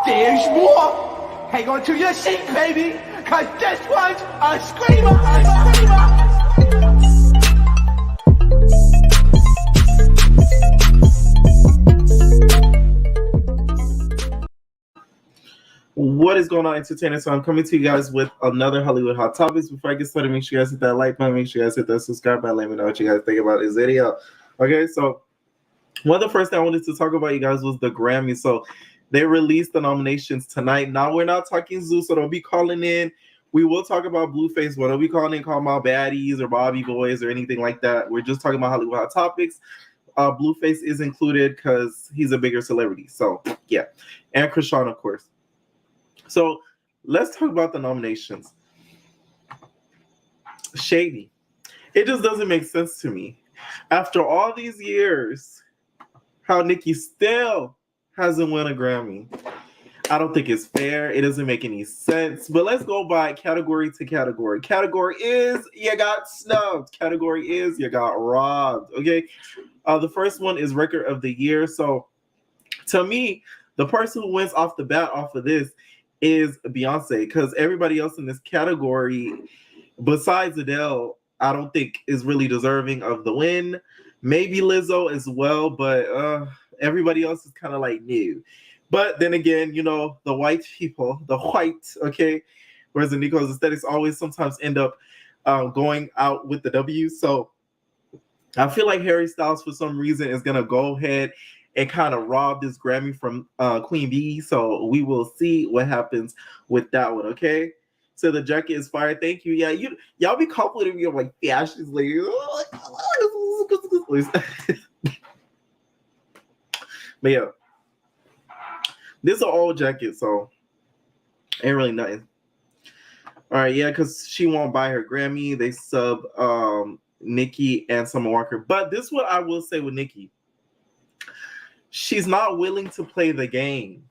There's more. Hang on to your seat, baby, cause this one's a screamer, a screamer. What is going on, entertainers? So I'm coming to you guys with another Hollywood Hot Topics. Before I get started, make sure you guys hit that like button, make sure you guys hit that subscribe button, let me know what you guys think about this video. Okay, so one of the first things I wanted to talk about, you guys, was the Grammy. So they released the nominations tonight. Now we're not talking Zoo, so don't be calling in. We will talk about Blueface, but don't be calling in, calling about baddies or Bobby boys or anything like that. We're just talking about Hollywood Hot Topics. Blueface is included because he's a bigger celebrity. So yeah, and Krishan, of course. So let's talk about the nominations. Shady. It just doesn't make sense to me. After all these years, how Nicki still hasn't won a Grammy. I don't think it's fair. It doesn't make any sense. But let's go by category to category. Category is you got snubbed. Category is you got robbed. Okay. The first one is record of the year. So to me, the person who wins off the bat off of this is Beyonce, because everybody else in this category, besides Adele, I don't think is really deserving of the win. Maybe Lizzo as well, but everybody else is kind of like new. But then again, you know, the white people, the white, okay, whereas the Nico's aesthetics always sometimes end up going out with the W. So I feel like Harry Styles, for some reason, is going to go ahead and kind of rob this Grammy from Queen Bee. So we will see what happens with that one, okay? So the jacket is fire. Thank you. Yeah, y'all be complimenting me on like fashions, like, but yeah, this is an old jacket, so ain't really nothing. All right, yeah, because she won't buy her Grammy. They sub Nicki and Summer Walker. But this is what I will say with Nicki. She's not willing to play the game,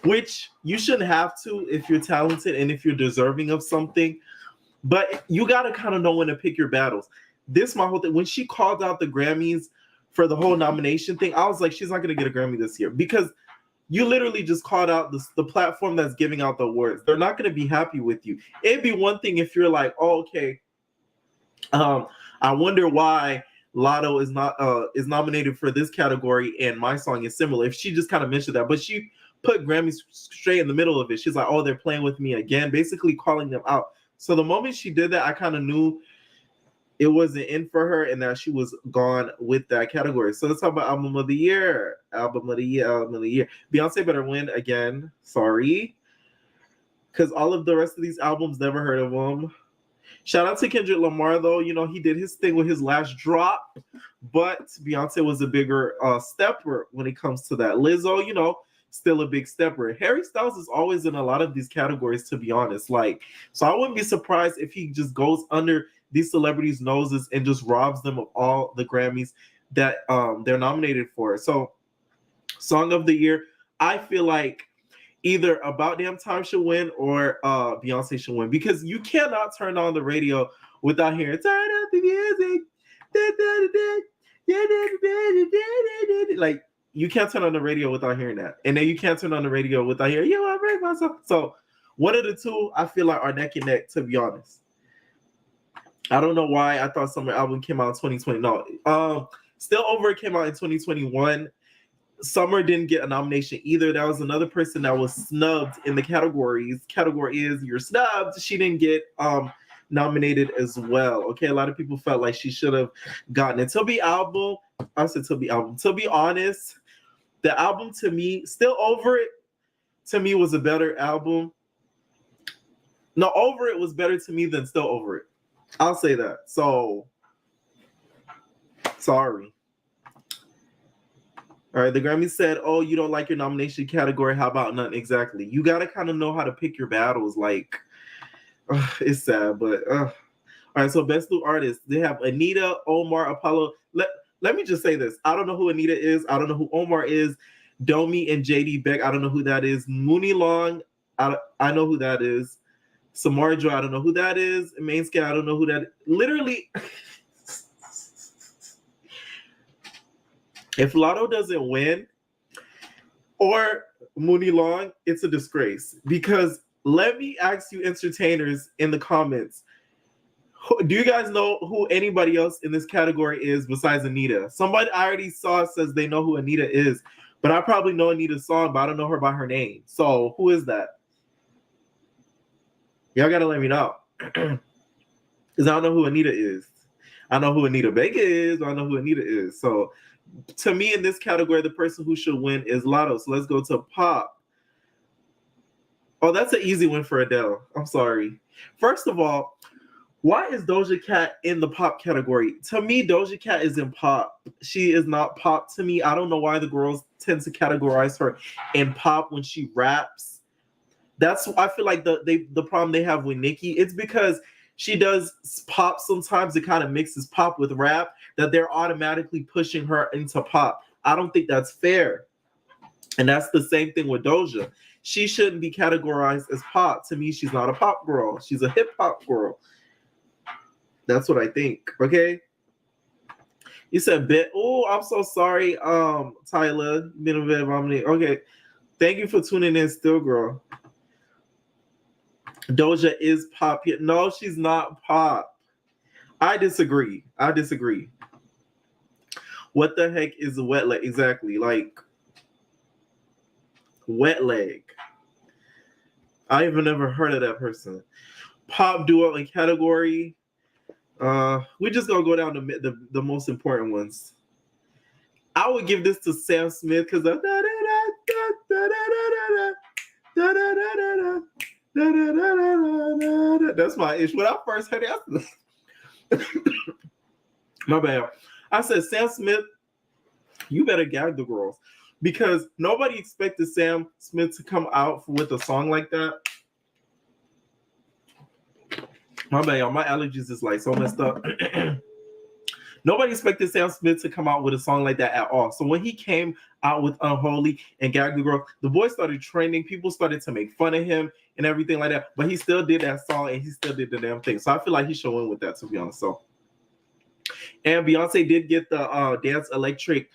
which you shouldn't have to if you're talented and if you're deserving of something. But you got to kind of know when to pick your battles. This my whole thing. When she called out the Grammys for the whole nomination thing, I was like, she's not going to get a Grammy this year, because You literally just called out the platform that's giving out the awards. They're not going to be happy with you. It'd be one thing if you're like, oh, okay, I wonder why Lotto is nominated for this category and my song is similar. If she just kind of mentioned that, but she put Grammy straight in the middle of it. She's like, oh, they're playing with me again, basically calling them out. So the moment she did that, I kind of knew it wasn't in for her and that she was gone with that category. So let's talk about album of the year. Album of the year. Beyonce better win again. Sorry. Because all of the rest of these albums, never heard of them. Shout out to Kendrick Lamar, though. You know, he did his thing with his last drop. But Beyonce was a bigger stepper when it comes to that. Lizzo, you know, still a big stepper. Harry Styles is always in a lot of these categories, to be honest. Like, so I wouldn't be surprised if he just goes under these celebrities' noses and just robs them of all the Grammys that they're nominated for. So, Song of the Year, I feel like either About Damn Time should win or Beyonce should win, because you cannot turn on the radio without hearing turn up the music. Like, you can't turn on the radio without hearing that. And then you can't turn on the radio without hearing, you want to break myself. So one of the two, I feel like, are neck and neck, to be honest. I don't know why I thought Summer album came out in 2020. No, Still Over came out in 2021. Summer didn't get a nomination either. That was another person that was snubbed in the categories. Category is you're snubbed. She didn't get nominated as well. Okay, a lot of people felt like she should have gotten it. To be honest, the album to me, Still Over It, to me was a better album. No, Over It was better to me than Still Over It. I'll say that. So, sorry. All right, the Grammy said, oh, you don't like your nomination category. How about none? Exactly. You got to kind of know how to pick your battles. Like, it's sad, but all right, so Best New Artist. They have Anita, Omar, Apollo. Let me just say this. I don't know who Anita is. I don't know who Omar is. Domi and JD Beck. I don't know who that is. Mooney Long. I know who that is. Samara Joy, I don't know who that is. Mainsky, I don't know who that is. Literally, if Lotto doesn't win or Mooney Long, it's a disgrace. Because let me ask you entertainers in the comments, do you guys know who anybody else in this category is besides Anita? Somebody I already saw says they know who Anita is, but I probably know Anita's song, but I don't know her by her name. So who is that? Y'all gotta let me know. Because I don't know who Anita is. I know who Anita Baker is, but I know who Anita is. So to me, in this category, the person who should win is Lotto. So let's go to pop. Oh, that's an easy win for Adele. I'm sorry. First of all, why is Doja Cat in the pop category? To me, Doja Cat is in pop. She is not pop to me. I don't know why the girls tend to categorize her in pop when she raps. That's, I feel like the problem they have with Nicki. It's because she does pop sometimes. It kind of mixes pop with rap, that they're automatically pushing her into pop. I don't think that's fair. And that's the same thing with Doja. She shouldn't be categorized as pop. To me, she's not a pop girl. She's a hip hop girl. That's what I think. Okay. You said bit. Oh, I'm so sorry, Tyler. Been a bit vomiting. Okay. Thank you for tuning in, still, girl. Doja is pop. No, she's not pop. I disagree. What the heck is a wet leg? Exactly. Like, wet leg. I even never heard of that person. Pop duo in category. We just gonna go down to the most important ones. I would give this to Sam Smith because that's my issue. When I first heard it, my bad. I said, Sam Smith, you better gag the girls, because nobody expected Sam Smith to come out with a song like that. My bad, y'all. My allergies is like so messed up. Nobody expected Sam Smith to come out with a song like that at all. So when he came out with Unholy and Gag the Girl, the boy started trending. People started to make fun of him and everything like that. But he still did that song and he still did the damn thing. So I feel like he should win with that, to be honest. So, and Beyonce did get the Dance Electric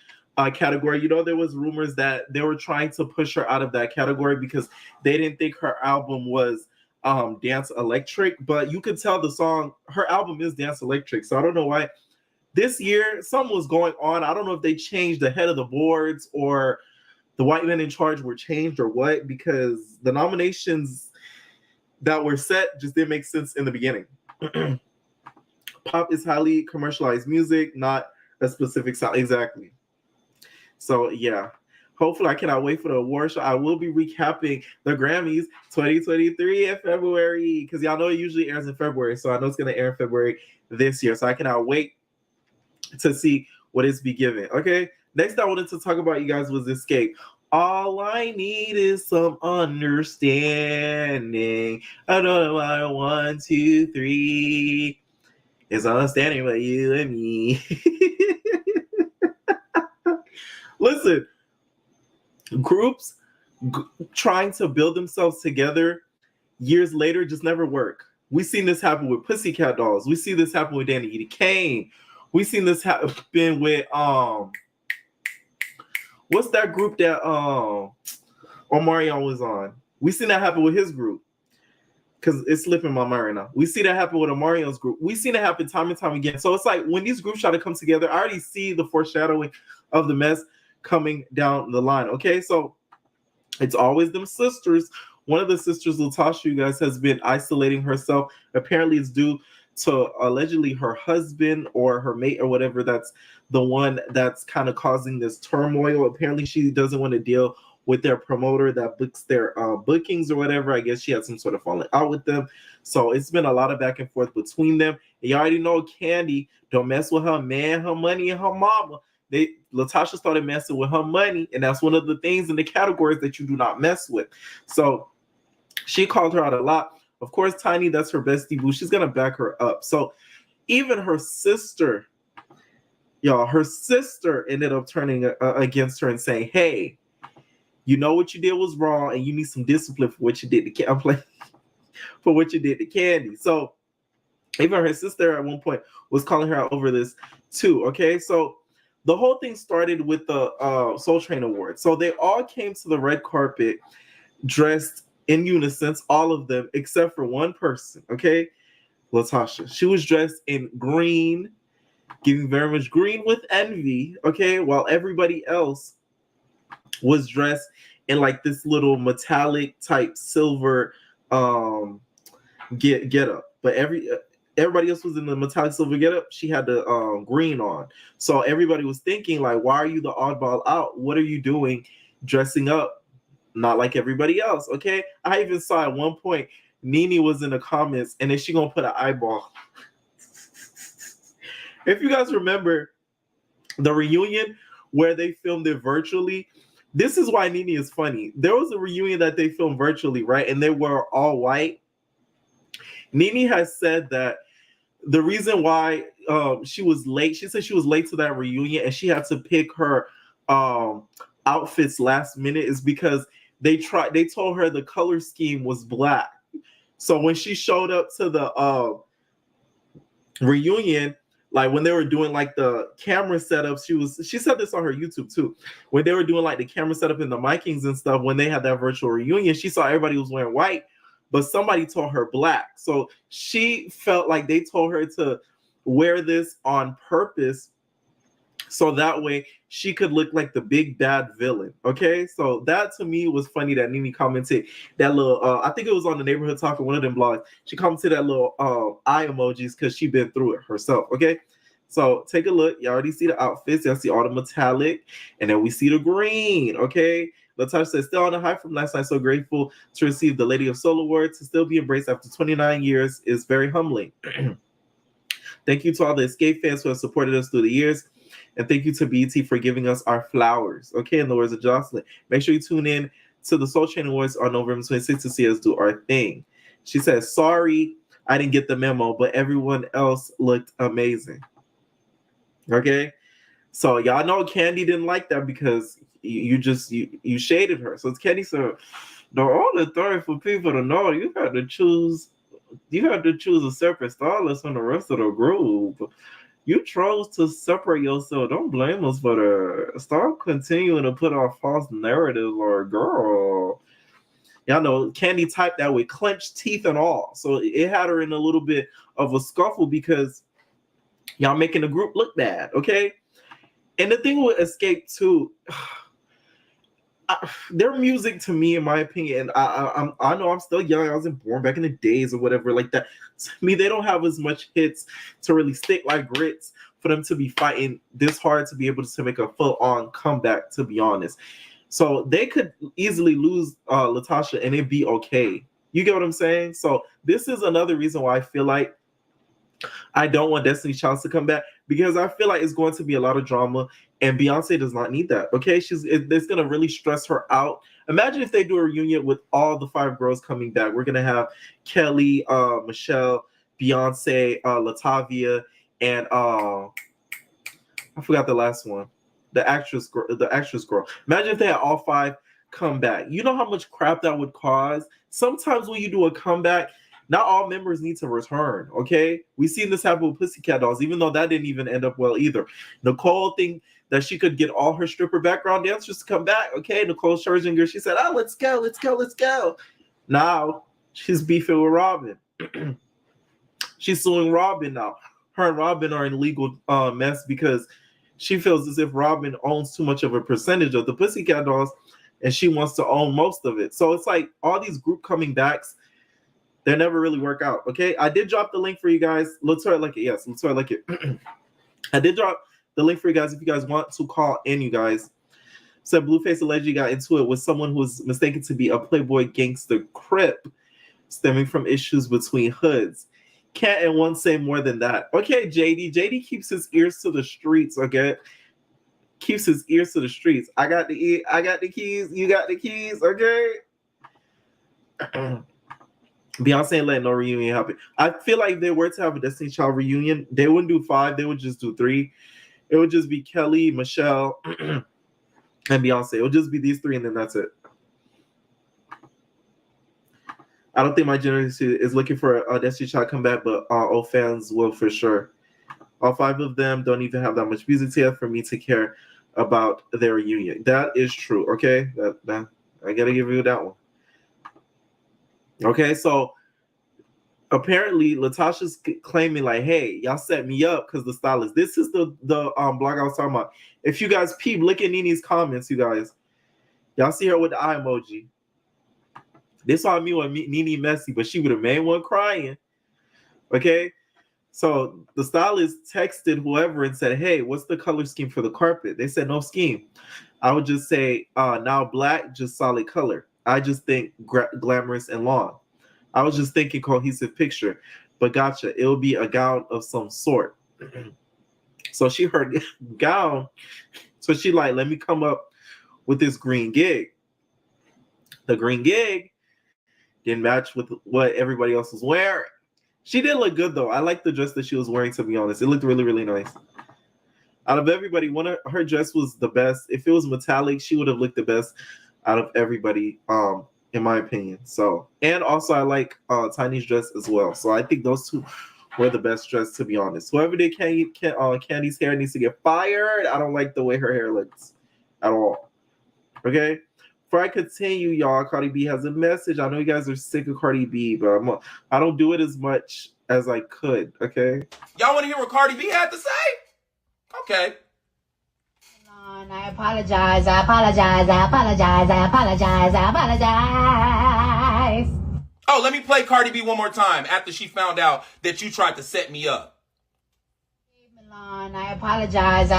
category. You know, there was rumors that they were trying to push her out of that category because they didn't think her album was dance electric, but you could tell her album is dance electric. So I don't know why this year something was going on. I don't know if they changed the head of the boards or the white men in charge were changed or what, because the nominations that were set just didn't make sense in the beginning. Pop is highly commercialized music, not a specific sound. Exactly. So yeah, hopefully I cannot wait for the award show. I will be recapping the Grammys 2023 in February, because y'all know it usually airs in February. So I know it's going to air in February this year. So I cannot wait to see what it's be given. Okay. Next I wanted to talk about, you guys, was Xscape. All I need is some understanding. I don't know why 1, 2, 3 is understanding with you and me. Listen, groups trying to build themselves together years later just never work. We've seen this happen with Pussycat Dolls. We see this happen with Danny Kane. We've seen this happen with what's that group that Omarion was on? We seen that happen with his group, because it's slipping my mind right now. We see that happen with Omarion's group. We seen it happen time and time again. So it's like when these groups try to come together, I already see the foreshadowing of the mess coming down the line. Okay, so it's always them sisters. One of the sisters, Latocha, you guys, has been isolating herself. Apparently it's due to allegedly her husband or her mate or whatever, that's the one that's kind of causing this turmoil. Apparently she doesn't want to deal with their promoter that books their bookings or whatever. I guess she had some sort of falling out with them. So it's been a lot of back and forth between them. And you already know Candy don't mess with her man, her money, and her mama. Latocha started messing with her money, and that's one of the things in the categories that you do not mess with. So she called her out a lot. Of course, Tiny, that's her bestie boo. She's gonna back her up. So even her sister, y'all, her sister ended up turning against her and saying, "Hey, you know what you did was wrong, and you need some discipline for what you did to for what you did to Candy." So even her sister at one point was calling her out over this too. Okay, so the whole thing started with the Soul Train Awards. So they all came to the red carpet dressed in unison, all of them, except for one person, okay? Latocha. She was dressed in green, giving very much green with envy, okay? While everybody else was dressed in like this little metallic type silver get up. But everybody else was in the metallic silver get up. She had the green on. So everybody was thinking like, why are you the oddball out? What are you doing dressing up not like everybody else? Okay, I even saw at one point Nene was in the comments, and then she gonna put an eyeball. If you guys remember the reunion where they filmed it virtually, this is why Nene is funny. There was a reunion that they filmed virtually, right? And they were all white. Nene has said that the reason why she was late, she said she was late to that reunion and she had to pick her outfits last minute, is because they told her the color scheme was black. So when she showed up to the reunion, like when they were doing like the camera setups, she said this on her YouTube too. When they were doing like the camera setup and the micings and stuff, when they had that virtual reunion, she saw everybody was wearing white, but somebody told her black. So she felt like they told her to wear this on purpose so that way she could look like the big bad villain. Okay, so that to me was funny that Nene commented that little I think it was on the Neighborhood Talk or one of them blogs. She commented that little eye emojis because she been through it herself. Okay, so take a look. You already see the outfits. Y'all see all the metallic, and then we see the green. Okay, Latocha says, still on the high from last night, so grateful to receive the Lady of Soul Award. To still be embraced after 29 years is very humbling. Thank you to all the Xscape fans who have supported us through the years. And thank you to BET for giving us our flowers. Okay, in the words of Jocelyn. Make sure you tune in to the Soul Train Awards on November 26th to see us do our thing. She says, sorry, I didn't get the memo, but everyone else looked amazing. Okay? So y'all know Candy didn't like that because you shaded her. So it's Candy said, the only thing for people to know, you had to choose a separate stylist from the rest of the group. You chose to separate yourself. Don't blame us for the stop continuing to put out false narratives or girl. Y'all know Candy typed that with clenched teeth and all. So it had her in a little bit of a scuffle because y'all making the group look bad, okay? And the thing with Xscape too, their music to me, in my opinion, I know I'm still young. I wasn't born back in the days or whatever like that. To me, they don't have as much hits to really stick like grits for them to be fighting this hard to be able to make a full-on comeback, to be honest. So they could easily lose Latocha and it'd be okay. You get what I'm saying? So this is another reason why I feel like I don't want Destiny's Child to come back, because I feel like it's going to be a lot of drama, and Beyonce does not need that. Okay, it's going to really stress her out. Imagine if they do a reunion with all the 5 girls coming back. We're going to have Kelly, Michelle, Beyonce, Latavia, and I forgot the last one, the actress girl. Imagine if they had all 5 come back. You know how much crap that would cause? Sometimes when you do a comeback, not all members need to return, okay? We've seen this happen with Pussycat Dolls, even though that didn't even end up well either. Nicole think that she could get all her stripper background dancers to come back, okay? Nicole Scherzinger, she said, let's go. Now, she's beefing with Robin. She's suing Robin now. Her and Robin are in legal mess because she feels as if Robin owns too much of a percentage of the Pussycat Dolls, and she wants to own most of it. So it's like all these group coming backs, they never really work out, okay? I did drop the link for you guys. Latocha like it. Yes, Latocha like it. I did drop the link for you guys if you guys want to call in, you guys. Said Blueface allegedly got into it with someone who was mistaken to be a Playboy gangster Crip, stemming from issues between hoods. Can't and won't say more than that. Okay, JD. JD keeps his ears to the streets, okay? Keeps his ears to the streets. I got the keys. You got the keys, okay? Beyonce ain't letting no reunion happen. I feel like if they were to have a Destiny's Child reunion, they wouldn't do 5. They would just do 3. It would just be Kelly, Michelle, and Beyonce. It would just be these 3, and then that's it. I don't think my generation is looking for a Destiny's Child comeback, but old fans will for sure. All 5 of them don't even have that much music together for me to care about their reunion. That is true, okay? That I gotta give you that one. Okay, so apparently Latocha's claiming like, hey, y'all set me up because the stylist. This is the blog I was talking about. If you guys peep, look at Nini's comments, you guys. Y'all see her with the eye emoji. This saw me when Nini messy, but she would have made one crying. Okay, so the stylist texted whoever and said, hey, what's the color scheme for the carpet? They said no scheme. I would just say now black, just solid color. I just think glamorous and long. I was just thinking cohesive picture, but gotcha. It'll be a gown of some sort. So she heard gown. So she like, let me come up with this green gig. The green gig didn't match with what everybody else was wearing. She did look good though. I like the dress that she was wearing, to be honest. It looked really, really nice. Out of everybody, her dress was the best. If it was metallic, she would have looked the best out of everybody, in my opinion. So, and also I like Tiny's dress as well. So I think those 2 were the best dress, to be honest. Whoever did Candy's hair needs to get fired. I don't like the way her hair looks at all. Okay? Before I continue, y'all, Cardi B has a message. I know you guys are sick of Cardi B, but I don't do it as much as I could, okay? Y'all want to hear what Cardi B had to say? Okay. I apologize. Oh, let me play Cardi B one more time after she found out that you tried to set me up. I apologize.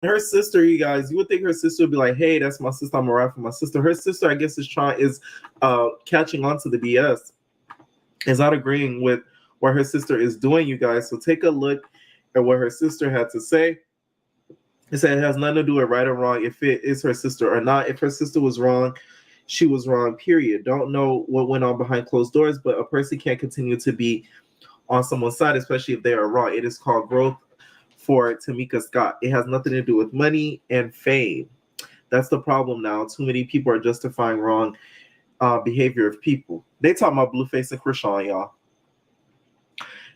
Her sister, you guys, you would think her sister would be like, hey, that's my sister. I'm a rap for my sister. Her sister, I guess, is catching on to the BS. Is not agreeing with what her sister is doing, you guys. So take a look at what her sister had to say. It said it has nothing to do with right or wrong, if it is her sister or not. If her sister was wrong, she was wrong, period. Don't know what went on behind closed doors, but a person can't continue to be on someone's side, especially if they are wrong. It is called growth for Tamika Scott. It has nothing to do with money and fame. That's the problem now. Too many people are justifying wrong behavior of people. They talking about Blueface and Krishan, y'all.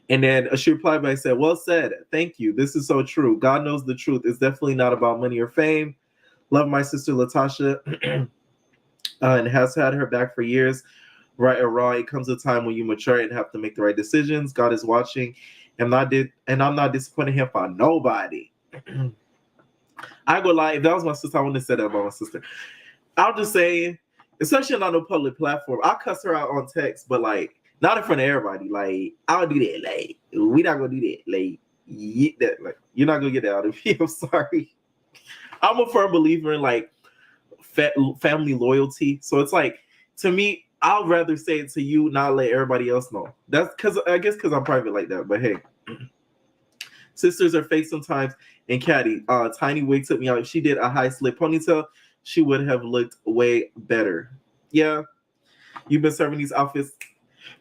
And then she replied by saying, well said. Thank you. This is so true. God knows the truth. It's definitely not about money or fame. Love my sister Latocha and has had her back for years. Right or wrong, it comes a time when you mature and have to make the right decisions. God is watching, and I'm not disappointing him for nobody. I go lie. If that was my sister, I wouldn't have said that about my sister. I'm just saying, especially on a public platform, I'll cuss her out on text, but like not in front of everybody. Like I'll do that. Like we not gonna do that. Like you're not gonna get that out of me. I'm sorry. I'm a firm believer in like family loyalty. So it's like, to me, I'll rather say it to you, not let everybody else know. That's because I'm private like that. But hey, sisters are fake sometimes. And Caddy, Tiny Wig took me out. If she did a high slick ponytail, she would have looked way better. Yeah, you've been serving these outfits.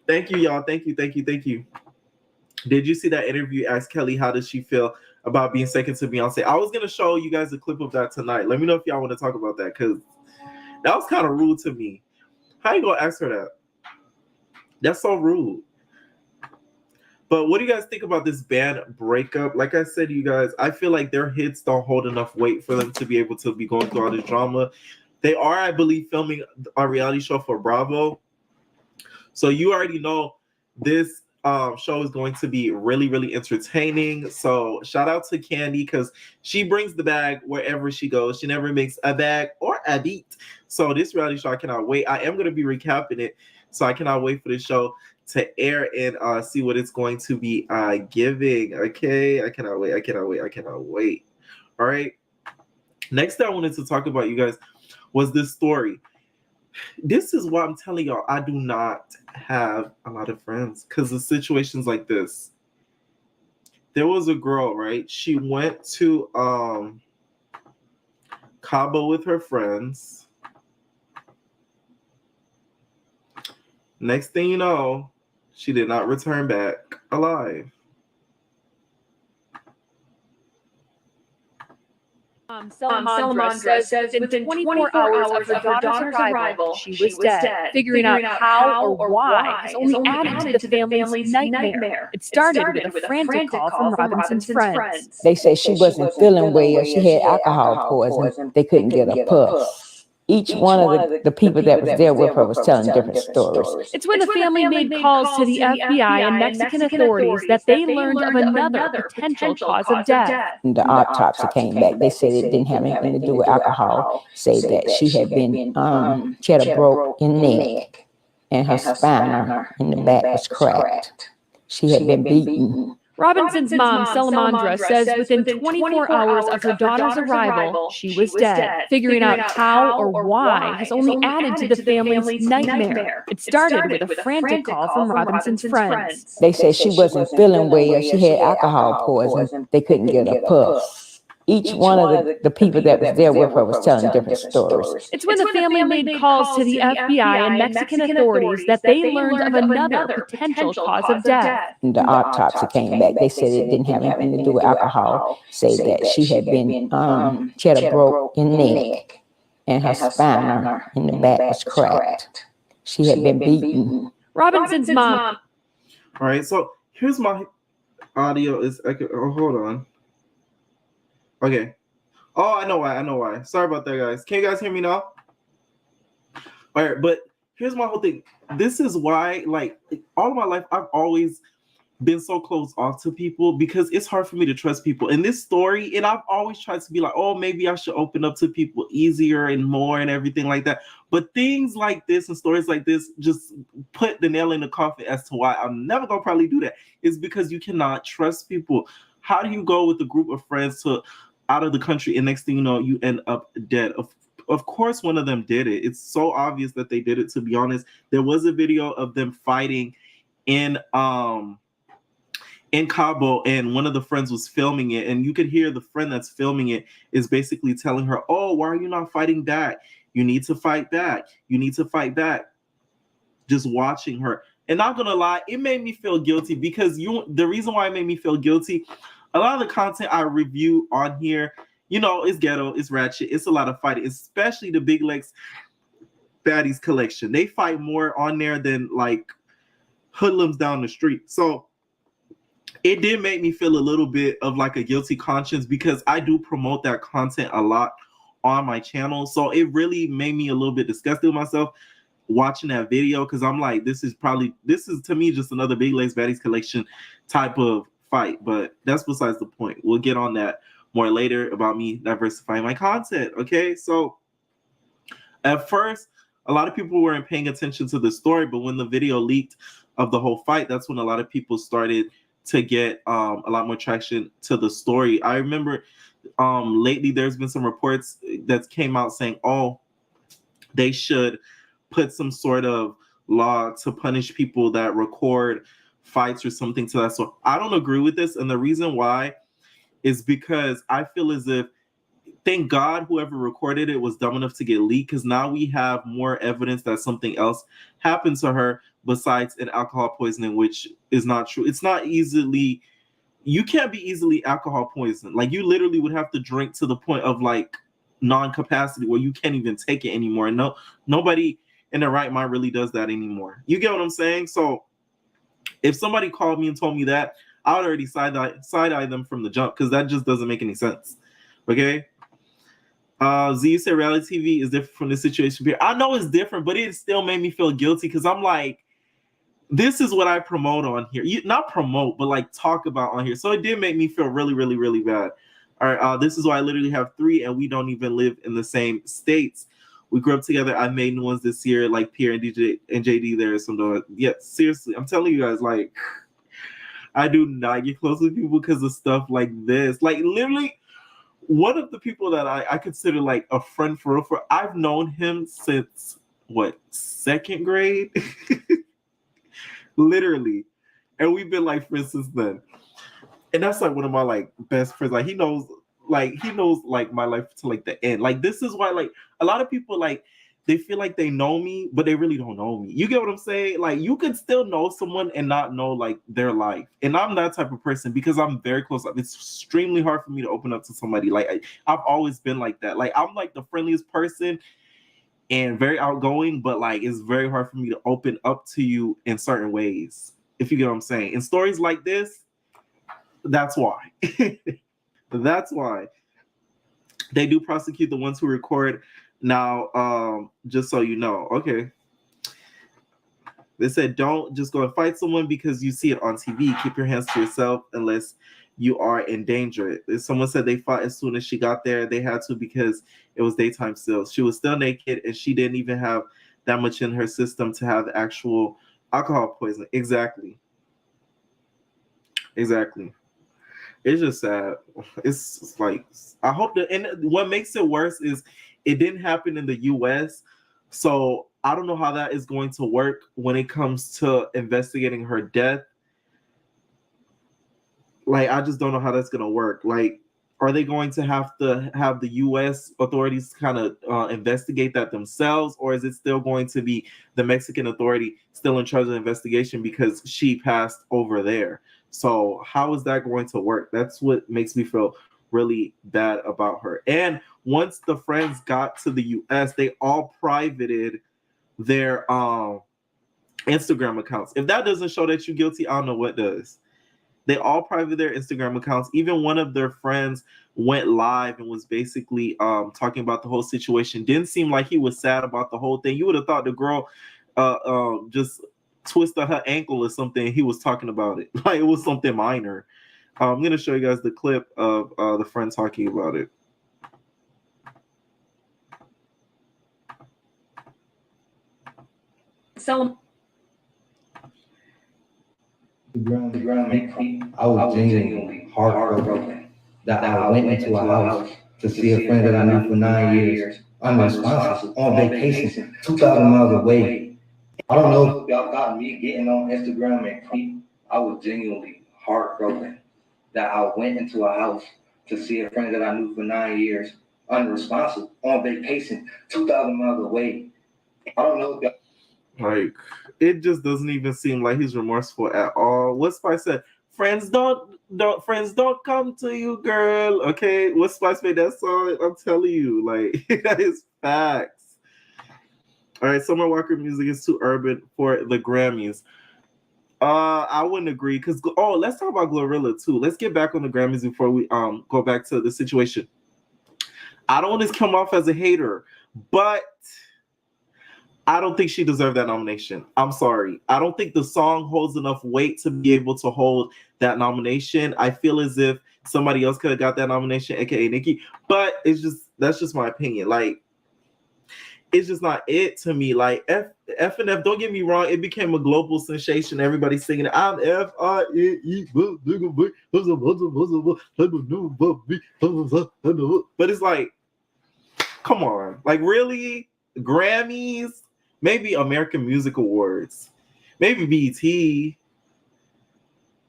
Thank you, y'all. Thank you. Did you see that interview? Asked Kelly, how does she feel about being second to Beyonce? I was gonna show you guys a clip of that tonight. Let me know if y'all want to talk about that, because that was kind of rude to me. How you gonna ask her that? That's so rude. But what do you guys think about this band breakup? Like I said, you guys, I feel like their hits don't hold enough weight for them to be able to be going through all this drama. They are, I believe, filming a reality show for Bravo. So you already know this show is going to be really, really entertaining. So shout out to Candy, because she brings the bag wherever she goes. She never makes a bag or a beat. So this reality show, I cannot wait. I am going to be recapping it. So I cannot wait for the show to air and see what it's going to be giving. Okay, I cannot wait. All right. Next thing I wanted to talk about, you guys, was this story. This is why I'm telling y'all I do not have a lot of friends, because of situations like this. There was a girl, right? She went to Cabo with her friends. Next thing you know, she did not return back alive. Salamandra says within 24 hours of her daughter's arrival, she was dead. Figuring out how or why has only added to the family's nightmare. It started with a frantic call from Robinson's friends. They said she wasn't feeling well. She had alcohol poison. They couldn't get a puff. Each one of the people that was there with her was telling different stories. It's when the family made calls to the FBI and Mexican authorities that they learned of another potential cause of death. And the autopsy came back. They said it didn't have anything to do with alcohol. Said that she had a broken neck and her spine in the back was cracked. She had been beaten. Robinson's mom, Salamandra, says within 24 hours of her daughter's arrival, she was dead. Figuring out how or why has only added to the family's nightmare. It started with a frantic call from Robinson's friends. They said she wasn't feeling well. She had alcohol poison. They couldn't get a puff. Each one of the people that was there with her was telling different stories. It's when the family made calls to the FBI and Mexican authorities that they learned of another potential cause of death. And the autopsy came back. They said it didn't have anything to do with alcohol. Said that she had a broken neck and her spine in the back was cracked. She had been beaten. Robinson's mom. All right, so here's my audio. Hold on. Okay. Oh, I know why. Sorry about that, guys. Can you guys hear me now? All right, but here's my whole thing. This is why, like, all of my life, I've always been so closed off to people, because it's hard for me to trust people. In this story, and I've always tried to be like, oh, maybe I should open up to people easier and more and everything like that. But things like this and stories like this just put the nail in the coffin as to why I'm never going to probably do that. It's because you cannot trust people. How do you go with a group of friends to out of the country and next thing you know, you end up dead? Of course, one of them did it. It's so obvious that they did it, to be honest. There was a video of them fighting in Cabo, and one of the friends was filming it, and you could hear the friend that's filming it is basically telling her, oh, why are you not fighting back? You need to fight back. You need to fight back. Just watching her. And not gonna lie, it made me feel guilty, because the reason why it made me feel guilty, a lot of the content I review on here, you know, it's ghetto, it's ratchet, it's a lot of fighting, especially the big legs. Baddies collection. They fight more on there than like hoodlums down the street. So it did make me feel a little bit of like a guilty conscience because I do promote that content a lot on my channel. So it really made me a little bit disgusted with myself watching that video because I'm like, this is to me just another Big Legs Baddies collection type of fight. But that's besides the point. We'll get on that more later about me diversifying my content. Okay, so at first, a lot of people weren't paying attention to the story, but when the video leaked of the whole fight, that's when a lot of people started to get a lot more traction to the story. I remember lately there's been some reports that came out saying, oh, they should put some sort of law to punish people that record fights or something to that sort. I don't agree with this, and the reason why is because I feel as if, thank God whoever recorded it was dumb enough to get leaked, because now we have more evidence that something else happened to her besides an alcohol poisoning, which is not true. It's not easily, you can't be easily alcohol poisoned. Like you literally would have to drink to the point of like non-capacity where you can't even take it anymore. No, nobody in their right mind really does that anymore. You get what I'm saying? So if somebody called me and told me that, I would already side-eye them from the jump because that just doesn't make any sense. Okay? Z, you said reality TV is different from the situation here. I know it's different, but it still made me feel guilty because I'm like, this is what I promote on here. Not promote, but like talk about on here. So it did make me feel really, really, really bad. All right, this is why I literally have 3 and we don't even live in the same states. We grew up together. I made new ones this year, like Pierre and DJ and JD there. Yeah, seriously, I'm telling you guys, like, I do not get close with people because of stuff like this. Like literally, one of the people that I consider like a friend for real, I've known him since what, 2nd grade? Literally. And we've been like friends since then. And that's like one of my like best friends. Like he knows my life to like the end. Like this is why like a lot of people like they feel like they know me, but they really don't know me. You get what I'm saying? Like you could still know someone and not know like their life. And I'm that type of person because I'm very close. It's extremely hard for me to open up to somebody. Like I've always been like that. Like I'm like the friendliest person and very outgoing, but like it's very hard for me to open up to you in certain ways. If you get what I'm saying. In stories like this, that's why. That's why. They do prosecute the ones who record. Now, just so you know, okay. They said don't just go and fight someone because you see it on TV. Keep your hands to yourself unless you are in danger. Someone said they fought as soon as she got there. They had to because it was daytime still. She was still naked and she didn't even have that much in her system to have actual alcohol poisoning. Exactly. It's just sad. It's like, I hope that, and what makes it worse is it didn't happen in the US. So I don't know how that is going to work when it comes to investigating her death. Like, I just don't know how that's going to work. Like, are they going to have the US authorities kind of investigate that themselves? Or is it still going to be the Mexican authority still in charge of the investigation because she passed over there? So how is that going to work? That's what makes me feel really bad about her. And once the friends got to the US, they all privated their Instagram accounts. If that doesn't show that you're guilty, I don't know what does. They all private their Instagram accounts. Even one of their friends went live and was basically talking about the whole situation. Didn't seem like he was sad about the whole thing. You would have thought the girl just twisted her ankle or something. He was talking about it like it was something minor. I'm going to show you guys the clip of the friend talking about it. So The ground, I was genuinely heartbroken that I went into a house to see a friend that I knew for 9 years, unresponsible, on vacation, 2,000 miles away. I don't know if y'all got me getting on Instagram and I was genuinely heartbroken that I went into a house to see a friend that I knew for 9 years, unresponsible, on vacation, 2,000 miles away. I don't know if y'all. Like, it just doesn't even seem like he's remorseful at all. What Spice said, friends don't come to you, girl. Okay, what Spice made that song? I'm telling you, like that is facts. All right, Summer Walker music is too urban for the Grammys. I wouldn't agree because let's talk about Glorilla too. Let's get back on the Grammys before we go back to the situation. I don't want to come off as a hater, but I don't think she deserved that nomination. I'm sorry. I don't think the song holds enough weight to be able to hold that nomination. I feel as if somebody else could have got that nomination, aka Nicki. But that's just my opinion. Like, it's just not it to me. Like F and F, don't get me wrong, it became a global sensation. Everybody's singing I'm F-I-N-E, but it's like, come on. Like, really? Grammys? Maybe American Music Awards. Maybe BET.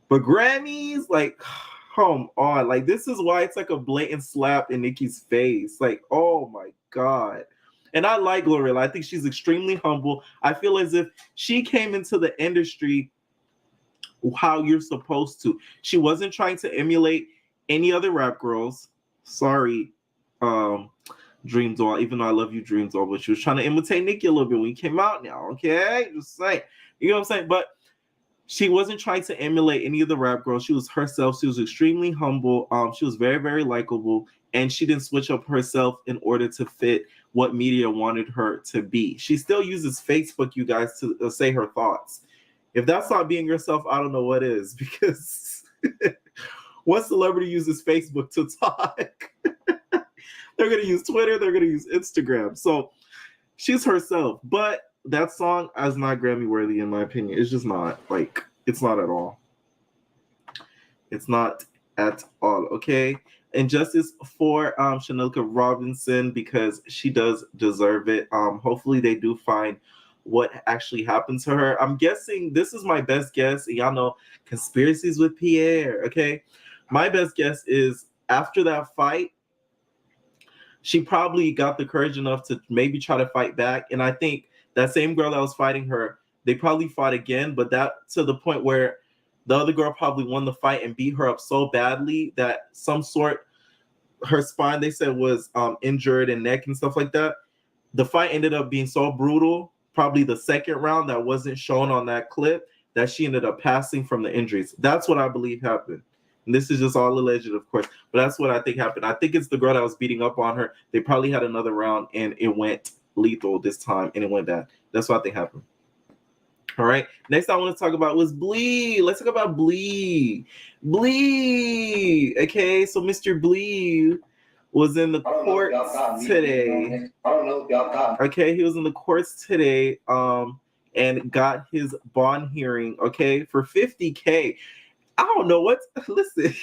But Grammys? Like, come on. Like, this is why it's like a blatant slap in Nicki's face. Like, oh my God. And I like Glorilla. I think she's extremely humble. I feel as if she came into the industry how you're supposed to. She wasn't trying to emulate any other rap girls. Sorry, Dream Doll, even though I love you, Dream Doll, but she was trying to imitate Nicki a little bit when he came out now, okay? Just saying. You know what I'm saying? But she wasn't trying to emulate any of the rap girls. She was herself. She was extremely humble. She was very, very likable. And she didn't switch up herself in order to fit what media wanted her to be. She still uses Facebook, you guys, to say her thoughts. If that's not being yourself, I don't know what is, because what celebrity uses Facebook to talk? They're going to use Twitter. They're going to use Instagram. So she's herself. But that song is not Grammy worthy, in my opinion. It's just not. Like, it's not at all. It's not at all, okay? And justice for Shanquella Robinson, because she does deserve it. Hopefully they do find what actually happened to her. I'm guessing, this is my best guess, and y'all know conspiracies with Pierre, okay? My best guess is after that fight, she probably got the courage enough to maybe try to fight back. And I think that same girl that was fighting her, they probably fought again, but that to the point where the other girl probably won the fight and beat her up so badly that her spine, they said, was injured and neck and stuff like that. The fight ended up being so brutal, probably the second round that wasn't shown on that clip, that she ended up passing from the injuries. That's what I believe happened. And this is just all alleged, of course, but that's what I think happened. I think it's the girl that was beating up on her. They probably had another round and it went lethal this time and it went bad. That's what I think happened. All right. Next I want to talk about was Blee. Let's talk about Blee. Blee. Okay, so Mr. Blee was in the courts today. Okay, he was in the courts today and got his bond hearing, okay, for $50K. I don't know what. Listen,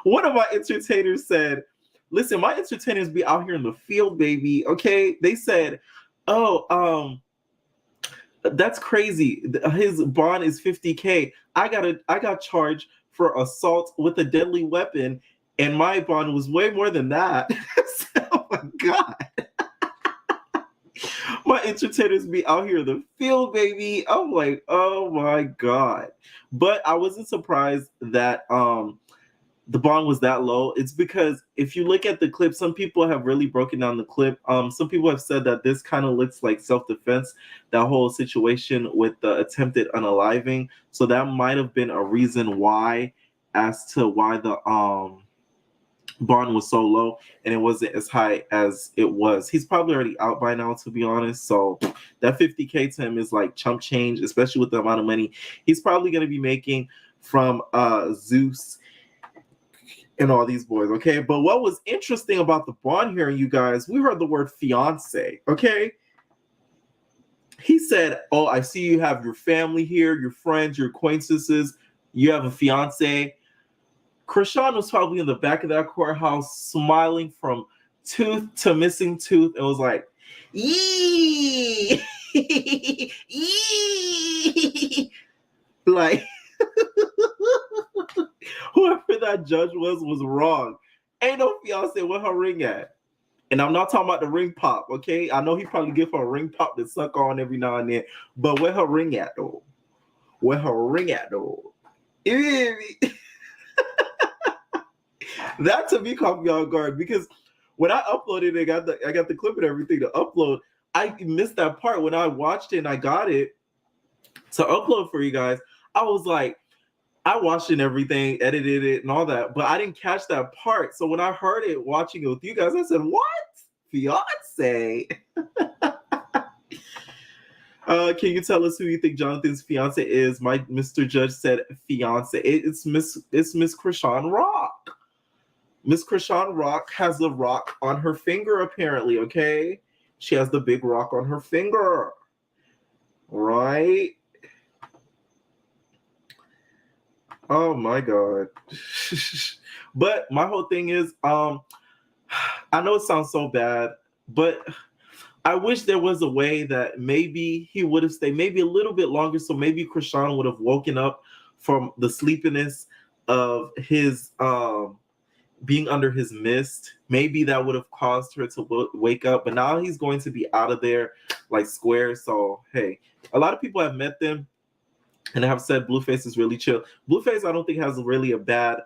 one of my entertainers said, listen, my entertainers be out here in the field, baby. Okay. They said, oh, that's crazy. His bond is $50K. I got charged for assault with a deadly weapon, and my bond was way more than that. Oh my God. My entertainers be out here in the field, baby. I'm like, oh my God. But I wasn't surprised that the bond was that low. It's because if you look at the clip, some people have really broken down the clip. Some people have said that this kind of looks like self-defense, that whole situation with the attempted unaliving. So that might have been a reason why, as to why the bond was so low and it wasn't as high as it was. He's probably already out by now, to be honest. So that $50K to him is like chump change, especially with the amount of money he's probably going to be making from Zeus and all these boys, okay? But what was interesting about the bond hearing, you guys, we heard the word fiance, okay? He said, oh, I see you have your family here, your friends, your acquaintances, you have a fiance. Krishan was probably in the back of that courthouse smiling from tooth to missing tooth and was like, yee, yee. Like, whoever that judge was wrong. Ain't no fiance with her ring at. And I'm not talking about the ring pop, okay? I know he probably give her a ring pop to suck on every now and then, but where her ring at, though? Where her ring at, though? That to me caught me off guard, because when I uploaded it, I got the clip and everything to upload. I missed that part when I watched it and I got it to upload for you guys. I was like, I watched it and everything, edited it and all that, but I didn't catch that part. So when I heard it, watching it with you guys, I said, what? Fiance? Can you tell us who you think Jonathan's fiance is? My Mr. Judge said fiance. It's Miss Krishan Rock. Miss Krishan Rock has a rock on her finger, apparently, okay? She has the big rock on her finger. Right? Oh my God. But my whole thing is, I know it sounds so bad, but I wish there was a way that maybe he would have stayed maybe a little bit longer. So maybe Krishan would have woken up from the sleepiness of his being under his mist. Maybe that would have caused her to wake up. But now he's going to be out of there like square. So, hey, a lot of people have met them and have said Blueface is really chill. Blueface, I don't think, has really a bad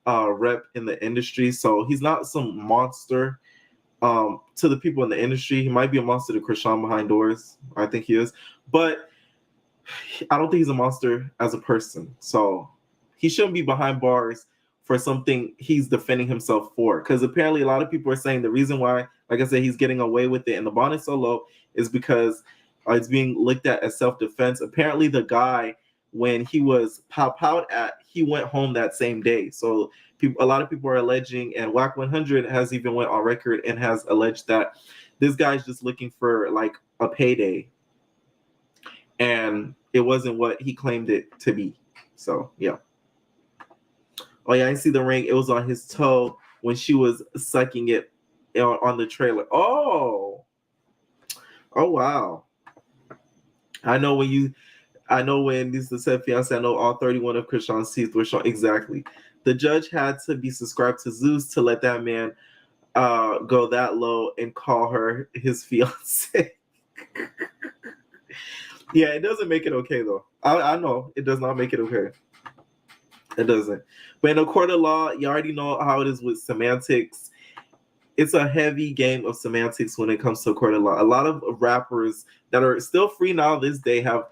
rep in the industry. So he's not some monster. To the people in the industry, he might be a monster to Krishan behind doors. I think he is, but I don't think he's a monster as a person. So he shouldn't be behind bars for something he's defending himself for. Because apparently a lot of people are saying the reason why, like I said, he's getting away with it and the bond is so low is because it's being looked at as self-defense. Apparently the guy, when he was pow-powed at, he went home that same day. So a lot of people are alleging, and WAC 100 has even went on record and has alleged that this guy's just looking for like a payday, and it wasn't what he claimed it to be. So yeah. Oh yeah, I see the ring. It was on his toe when she was sucking it on the trailer. Oh wow. I know when this is said fiance, I know all 31 of Krishan's teeth were shown. Exactly. The judge had to be subscribed to Zeus to let that man go that low and call her his fiance. Yeah, it doesn't make it okay, though. I know. It does not make it okay. It doesn't. But in a court of law, you already know how it is with semantics. It's a heavy game of semantics when it comes to a court of law. A lot of rappers that are still free now this day have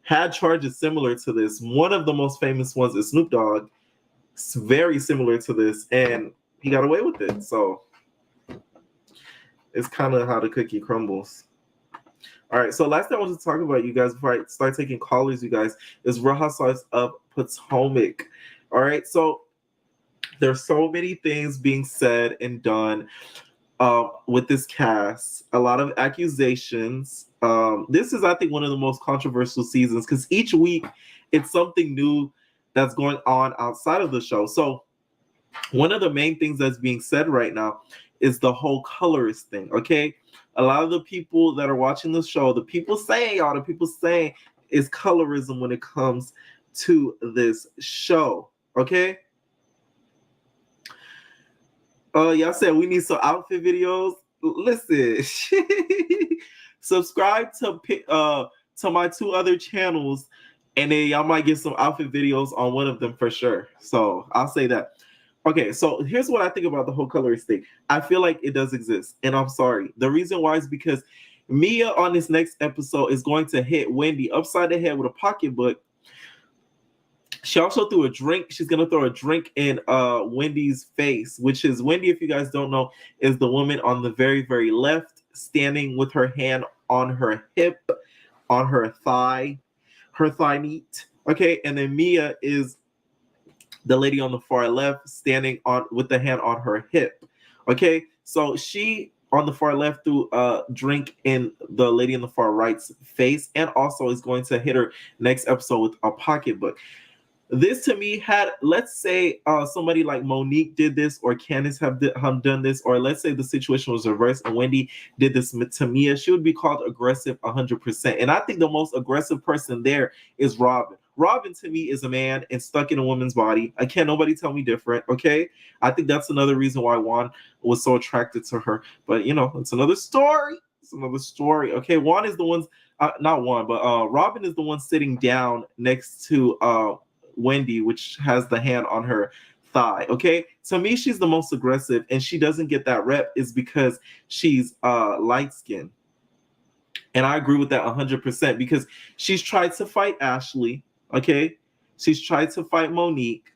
had charges similar to this. One of the most famous ones is Snoop Dogg. It's very similar to this, and he got away with it. So it's kind of how the cookie crumbles. All right, so last thing I want to talk about, you guys, before I start taking callers, you guys, is Real Housewives of Potomac. All right, so there's so many things being said and done with this cast. A lot of accusations. This is, I think, one of the most controversial seasons because each week it's something new that's going on outside of the show. So one of the main things that's being said right now is the whole colorist thing, okay? A lot of the people that are watching the show, the people saying is colorism when it comes to this show, okay? Y'all said we need some outfit videos. Listen, subscribe to my two other channels, and then y'all might get some outfit videos on one of them for sure. So I'll say that. Okay, so here's what I think about the whole colorist thing. I feel like it does exist, and I'm sorry. The reason why is because Mia on this next episode is going to hit Wendy upside the head with a pocketbook. She also threw a drink. She's going to throw a drink in Wendy's face, which is Wendy, if you guys don't know, is the woman on the very, very left, standing with her hand on her hip, on her thigh meat. Okay, and then Mia is the lady on the far left, standing on with the hand on her hip. Okay, so she on the far left threw a drink in the lady in the far right's face, and also is going to hit her next episode with a pocketbook. This to me had, let's say somebody like Monique did this, or Candace have done this, or let's say the situation was reversed and Wendy did this to Mia, she would be called aggressive 100%. And I think the most aggressive person there is Robin. Robin to me is a man and stuck in a woman's body. I can't nobody tell me different, okay? I think that's another reason why Juan was so attracted to her. But, you know, it's another story. It's another story. Okay, Juan is the one, not Juan, but Robin is the one sitting down next to Wendy, which has the hand on her thigh. Okay, to me, she's the most aggressive, and she doesn't get that rep is because she's light skinned. And I agree with that 100% because she's tried to fight Ashley, okay? She's tried to fight Monique.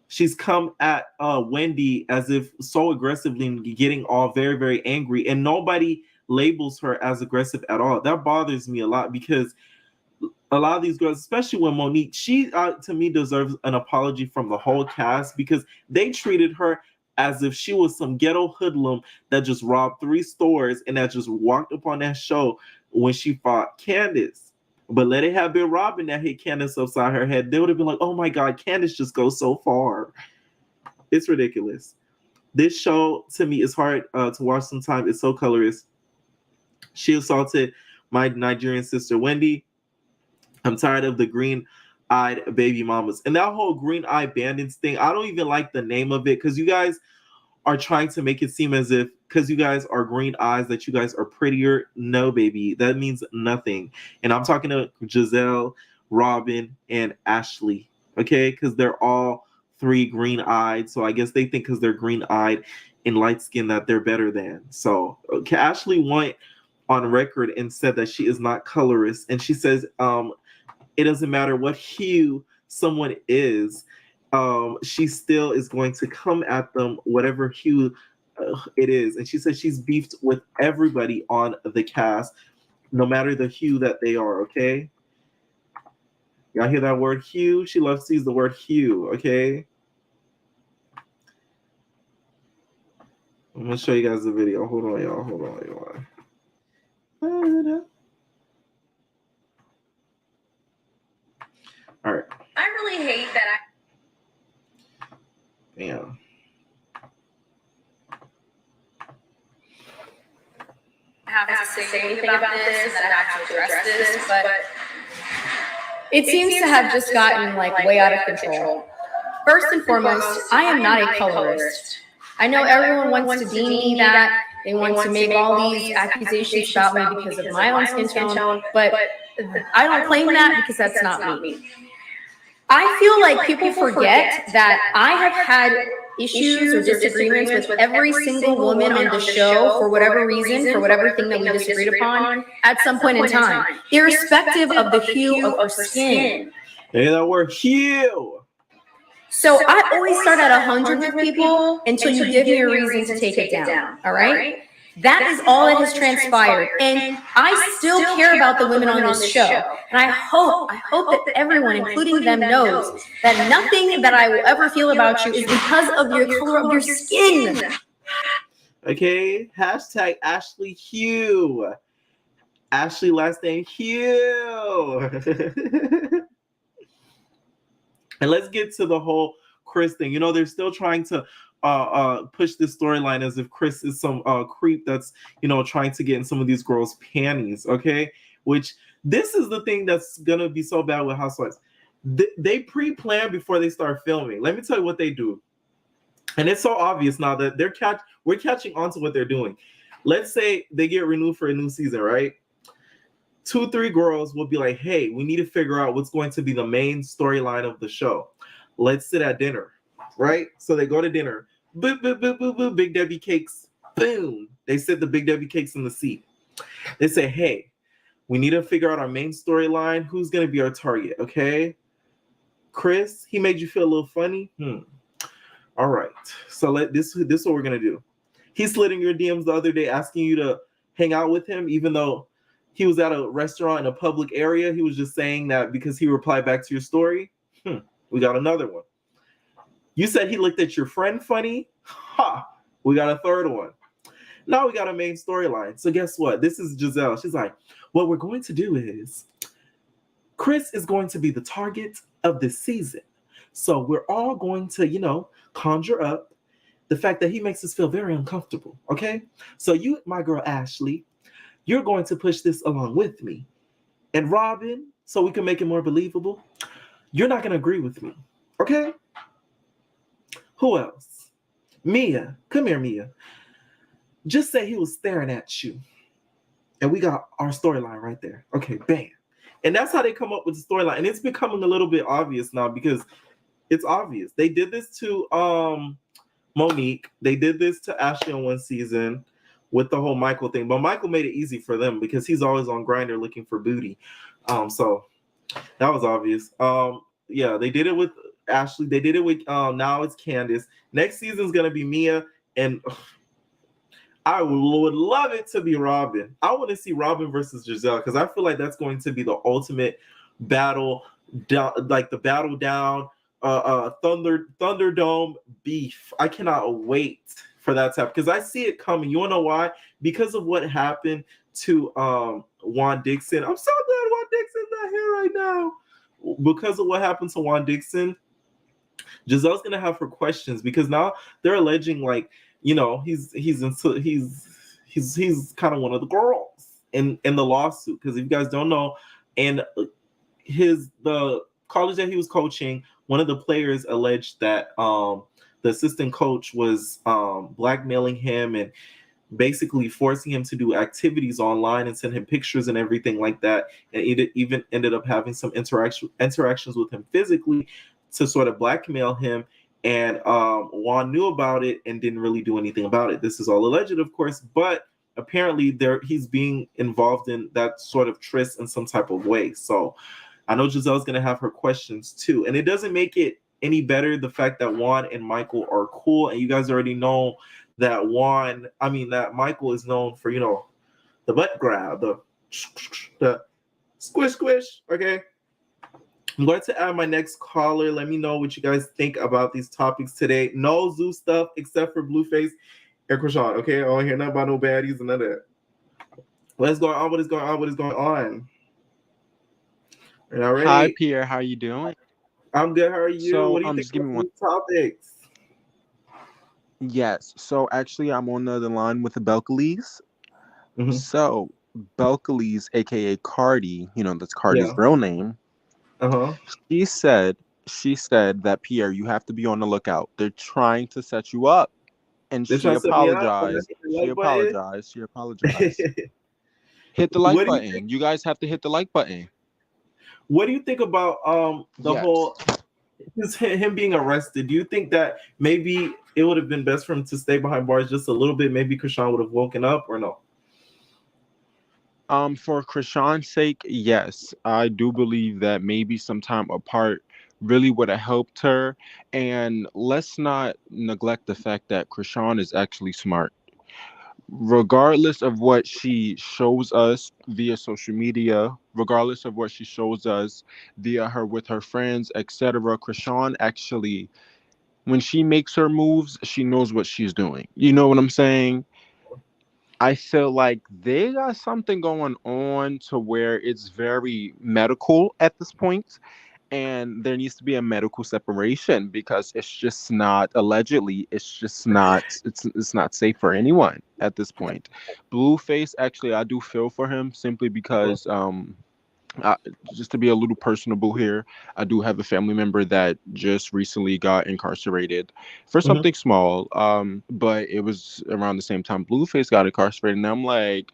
She's come at Wendy as if so aggressively and getting all very, very angry. And nobody labels her as aggressive at all. That bothers me a lot because a lot of these girls, especially when Monique, she to me deserves an apology from the whole cast because they treated her as if she was some ghetto hoodlum that just robbed 3 stores and that just walked up on that show when she fought Candace. But let it have been Robin that hit Candace upside her head, they would have been like, oh my God, Candace just goes so far. It's ridiculous. This show, to me, is hard to watch sometimes. It's so colorist. She assaulted my Nigerian sister, Wendy. I'm tired of the green-eyed baby mamas. And that whole green-eyed bandits thing, I don't even like the name of it because you guys are trying to make it seem as if because you guys are green eyes that you guys are prettier. No, baby. That means nothing. And I'm talking to Giselle, Robin, and Ashley, okay? Because they're all 3 green-eyed. So I guess they think because they're green-eyed and light-skinned that they're better than. So okay, Ashley went on record and said that she is not colorist. And she says it doesn't matter what hue someone is, she still is going to come at them, whatever hue it is. And she says she's beefed with everybody on the cast, no matter the hue that they are, okay? Y'all hear that word hue? She loves to use the word hue, okay? I'm going to show you guys the video. Hold on, y'all. Hold on, y'all. All right. I really hate that Damn. I have to say anything about this and that I have to address this, but it seems to have just gotten like way out of control. First and foremost, I am not a colorist. I know everyone wants to deem me that. They want to make all these accusations about me because of my own skin tone, but I don't claim that because that's not me. I feel like people forget that I have had issues or disagreements with every single woman on the show for whatever reason, for whatever thing that we disagreed upon at some point in time, irrespective of the hue of our skin. Hey, that word hue. So I always start at 100 with people until you give me a reason to take it down. All right? That is all that has transpired. And I still care about the women on this show. And I hope that everyone, including them, knows that nothing that I will ever feel about you is because of your color of your skin. Okay, hashtag Ashley Hugh. Ashley last name Hugh. And let's get to the whole Chris thing. You know, they're still trying to push this storyline as if Chris is some creep that's, you know, trying to get in some of these girls' panties, okay? Which, this is the thing that's gonna be so bad with Housewives. They pre-plan before they start filming. Let me tell you what they do. And it's so obvious now that we're catching on to what they're doing. Let's say they get renewed for a new season, right? 2-3 girls will be like, hey, we need to figure out what's going to be the main storyline of the show. Let's sit at dinner, right? So they go to dinner. Boop, boop, boop, boop, boop, Big Debbie cakes. Boom. They sit the Big Debbie cakes in the seat. They say, hey, we need to figure out our main storyline. Who's going to be our target, okay? Chris, he made you feel a little funny? All right. So this is what we're going to do. He slid in your DMs the other day asking you to hang out with him, even though he was at a restaurant in a public area. He was just saying that because he replied back to your story. We got another one. You said he looked at your friend funny. Ha! We got a third one. Now we got a main storyline. So guess what? This is Giselle. She's like, what we're going to do is Chris is going to be the target of this season. So we're all going to, you know, conjure up the fact that he makes us feel very uncomfortable. Okay? So you, my girl Ashley, you're going to push this along with me. And Robin, so we can make it more believable, you're not going to agree with me. Okay? Who else? Mia. Come here, Mia. Just say he was staring at you. And we got our storyline right there. Okay, bam. And that's how they come up with the storyline. And it's becoming a little bit obvious now because it's obvious. They did this to Monique. They did this to Ashley on one season. with the whole Michael thing. But Michael made it easy for them because he's always on Grindr looking for booty. So that was obvious. Yeah, they did it with Ashley. They did it with now it's Candace. Next season's gonna be Mia, and I would love it to be Robin. I want to see Robin versus Giselle because I feel like that's going to be the ultimate battle, like the battle down, Thunderdome beef. I cannot wait for that to happen because I see it coming. You wanna know why? Because of what happened to Juan Dixon. I'm so glad Juan Dixon's not here right now. Because of what happened to Juan Dixon, Giselle's gonna have her questions because now they're alleging like, you know, he's kind of one of the girls in the lawsuit. Because if you guys don't know, and the college that he was coaching, one of the players alleged that the assistant coach was blackmailing him and basically forcing him to do activities online and send him pictures and everything like that. And it even ended up having some interactions with him physically to sort of blackmail him. And Juan knew about it and didn't really do anything about it. This is all alleged, of course, but apparently he's being involved in that sort of tryst in some type of way. So I know Giselle's going to have her questions too. And it doesn't make it any better the fact that Juan and Michael are cool. And you guys already know that Michael is known for, you know, the butt grab, the squish, okay? I'm going to add my next caller. Let me know what you guys think about these topics today. No zoo stuff except for Blueface and Krishan, okay? I don't hear nothing about no baddies and none of that. What is going on? What is going on? Are y'all ready? Hi, Pierre. How you doing? I'm good. How are you? So, what do you think about these topics? Yes. So actually, I'm on the line with the Belcalis. Mm-hmm. So Belcalis, aka Cardi, you know, that's Cardi's real name. Uh-huh. She said that, Pierre, you have to be on the lookout. They're trying to set you up. And she apologized. She apologized. Hit the like button. You guys have to hit the like button. What do you think about whole him being arrested? Do you think that maybe it would have been best for him to stay behind bars just a little bit? Maybe Krishan would have woken up, or no? For Krishan's sake, yes. I do believe that maybe some time apart really would have helped her. And let's not neglect the fact that Krishan is actually smart. Regardless of what she shows us via social media, regardless of what she shows us via her with her friends, etc., Krishan actually, when she makes her moves, she knows what she's doing. You know what I'm saying? I feel like they got something going on to where it's very medical at this point, and there needs to be a medical separation because it's just not, allegedly, it's not safe for anyone at this point. Blueface, actually, I do feel for him simply because just to be a little personable here, I do have a family member that just recently got incarcerated for something small. But it was around the same time Blueface got incarcerated, and I'm like,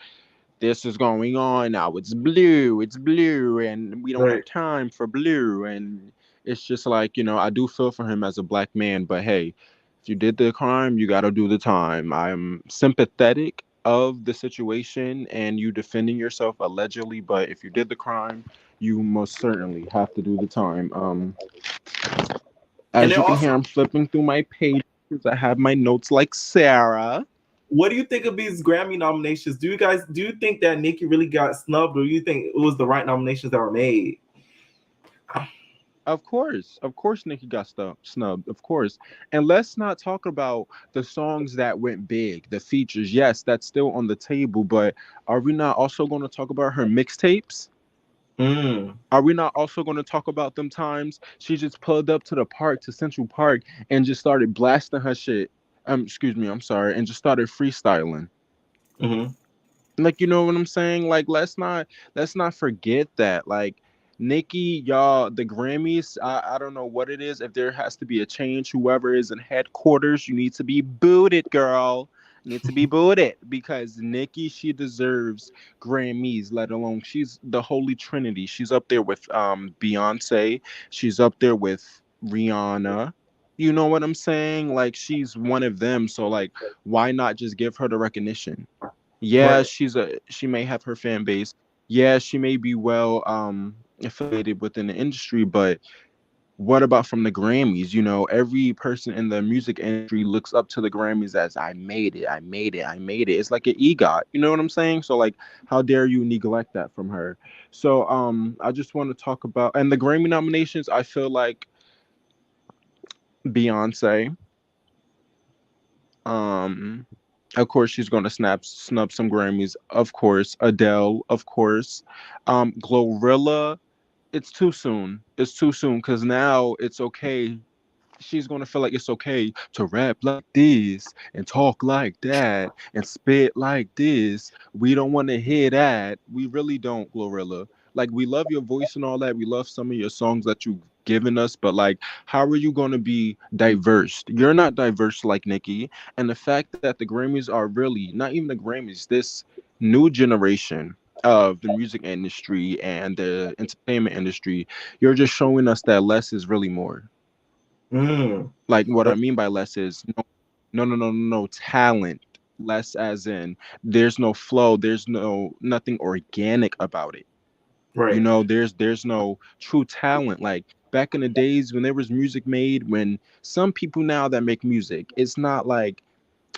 this is going on now. It's blue, and we don't have time for blue. And it's just like, you know, I do feel for him as a black man, but hey, if you did the crime, you got to do the time. I'm sympathetic of the situation and you defending yourself allegedly, but if you did the crime, you most certainly have to do the time. As you can hear, I'm flipping through my pages. I have my notes like Sarah. What do you think of these Grammy nominations? Do you think that Nicki really got snubbed, or do you think it was the right nominations that were made? Of course, Nicki got snubbed, of course. And let's not talk about the songs that went big, the features. Yes, that's still on the table, but are we not also going to talk about her mixtapes? Are we not also going to talk about them times she just pulled up to the park, to Central Park, and just started blasting her shit? And just started freestyling. Like, you know what I'm saying? Like, let's not forget that. Like, Nicki, y'all, the Grammys, I don't know what it is. If there has to be a change, whoever is in headquarters, you need to be booted, girl. You need to be booted, because Nicki, she deserves Grammys, let alone she's the Holy Trinity. She's up there with Beyonce. She's up there with Rihanna. You know what I'm saying? Like, she's one of them. So, like, why not just give her the recognition? Yeah, Right. she may have her fan base. Yeah, she may be well affiliated within the industry, but what about from the Grammys? You know, every person in the music industry looks up to the Grammys as I made it, I made it, I made it. It's like an EGOT. You know what I'm saying? So like, how dare you neglect that from her? So I just want to talk about and the Grammy nominations. I feel like Beyonce. Um, of course, she's going to snub some Grammys. Of course, Adele. Of course, Glorilla. It's too soon. It's too soon because now it's okay. She's gonna feel like it's okay to rap like this and talk like that and spit like this. We don't want to hear that. We really don't, Glorilla. Like we love your voice and all that. We love some of your songs that you've given us, but like, how are you gonna be diverse? You're not diverse like Nicki. And the fact that the Grammys are really not even the Grammys, this new generation of the music industry and the entertainment industry, you're just showing us that less is really more. Mm. Like what I mean by less is no talent. Less as in there's no flow, there's nothing organic about it. You Right. know, there's no true talent. Like back in the days when there was music made, when some people now that make music, it's not like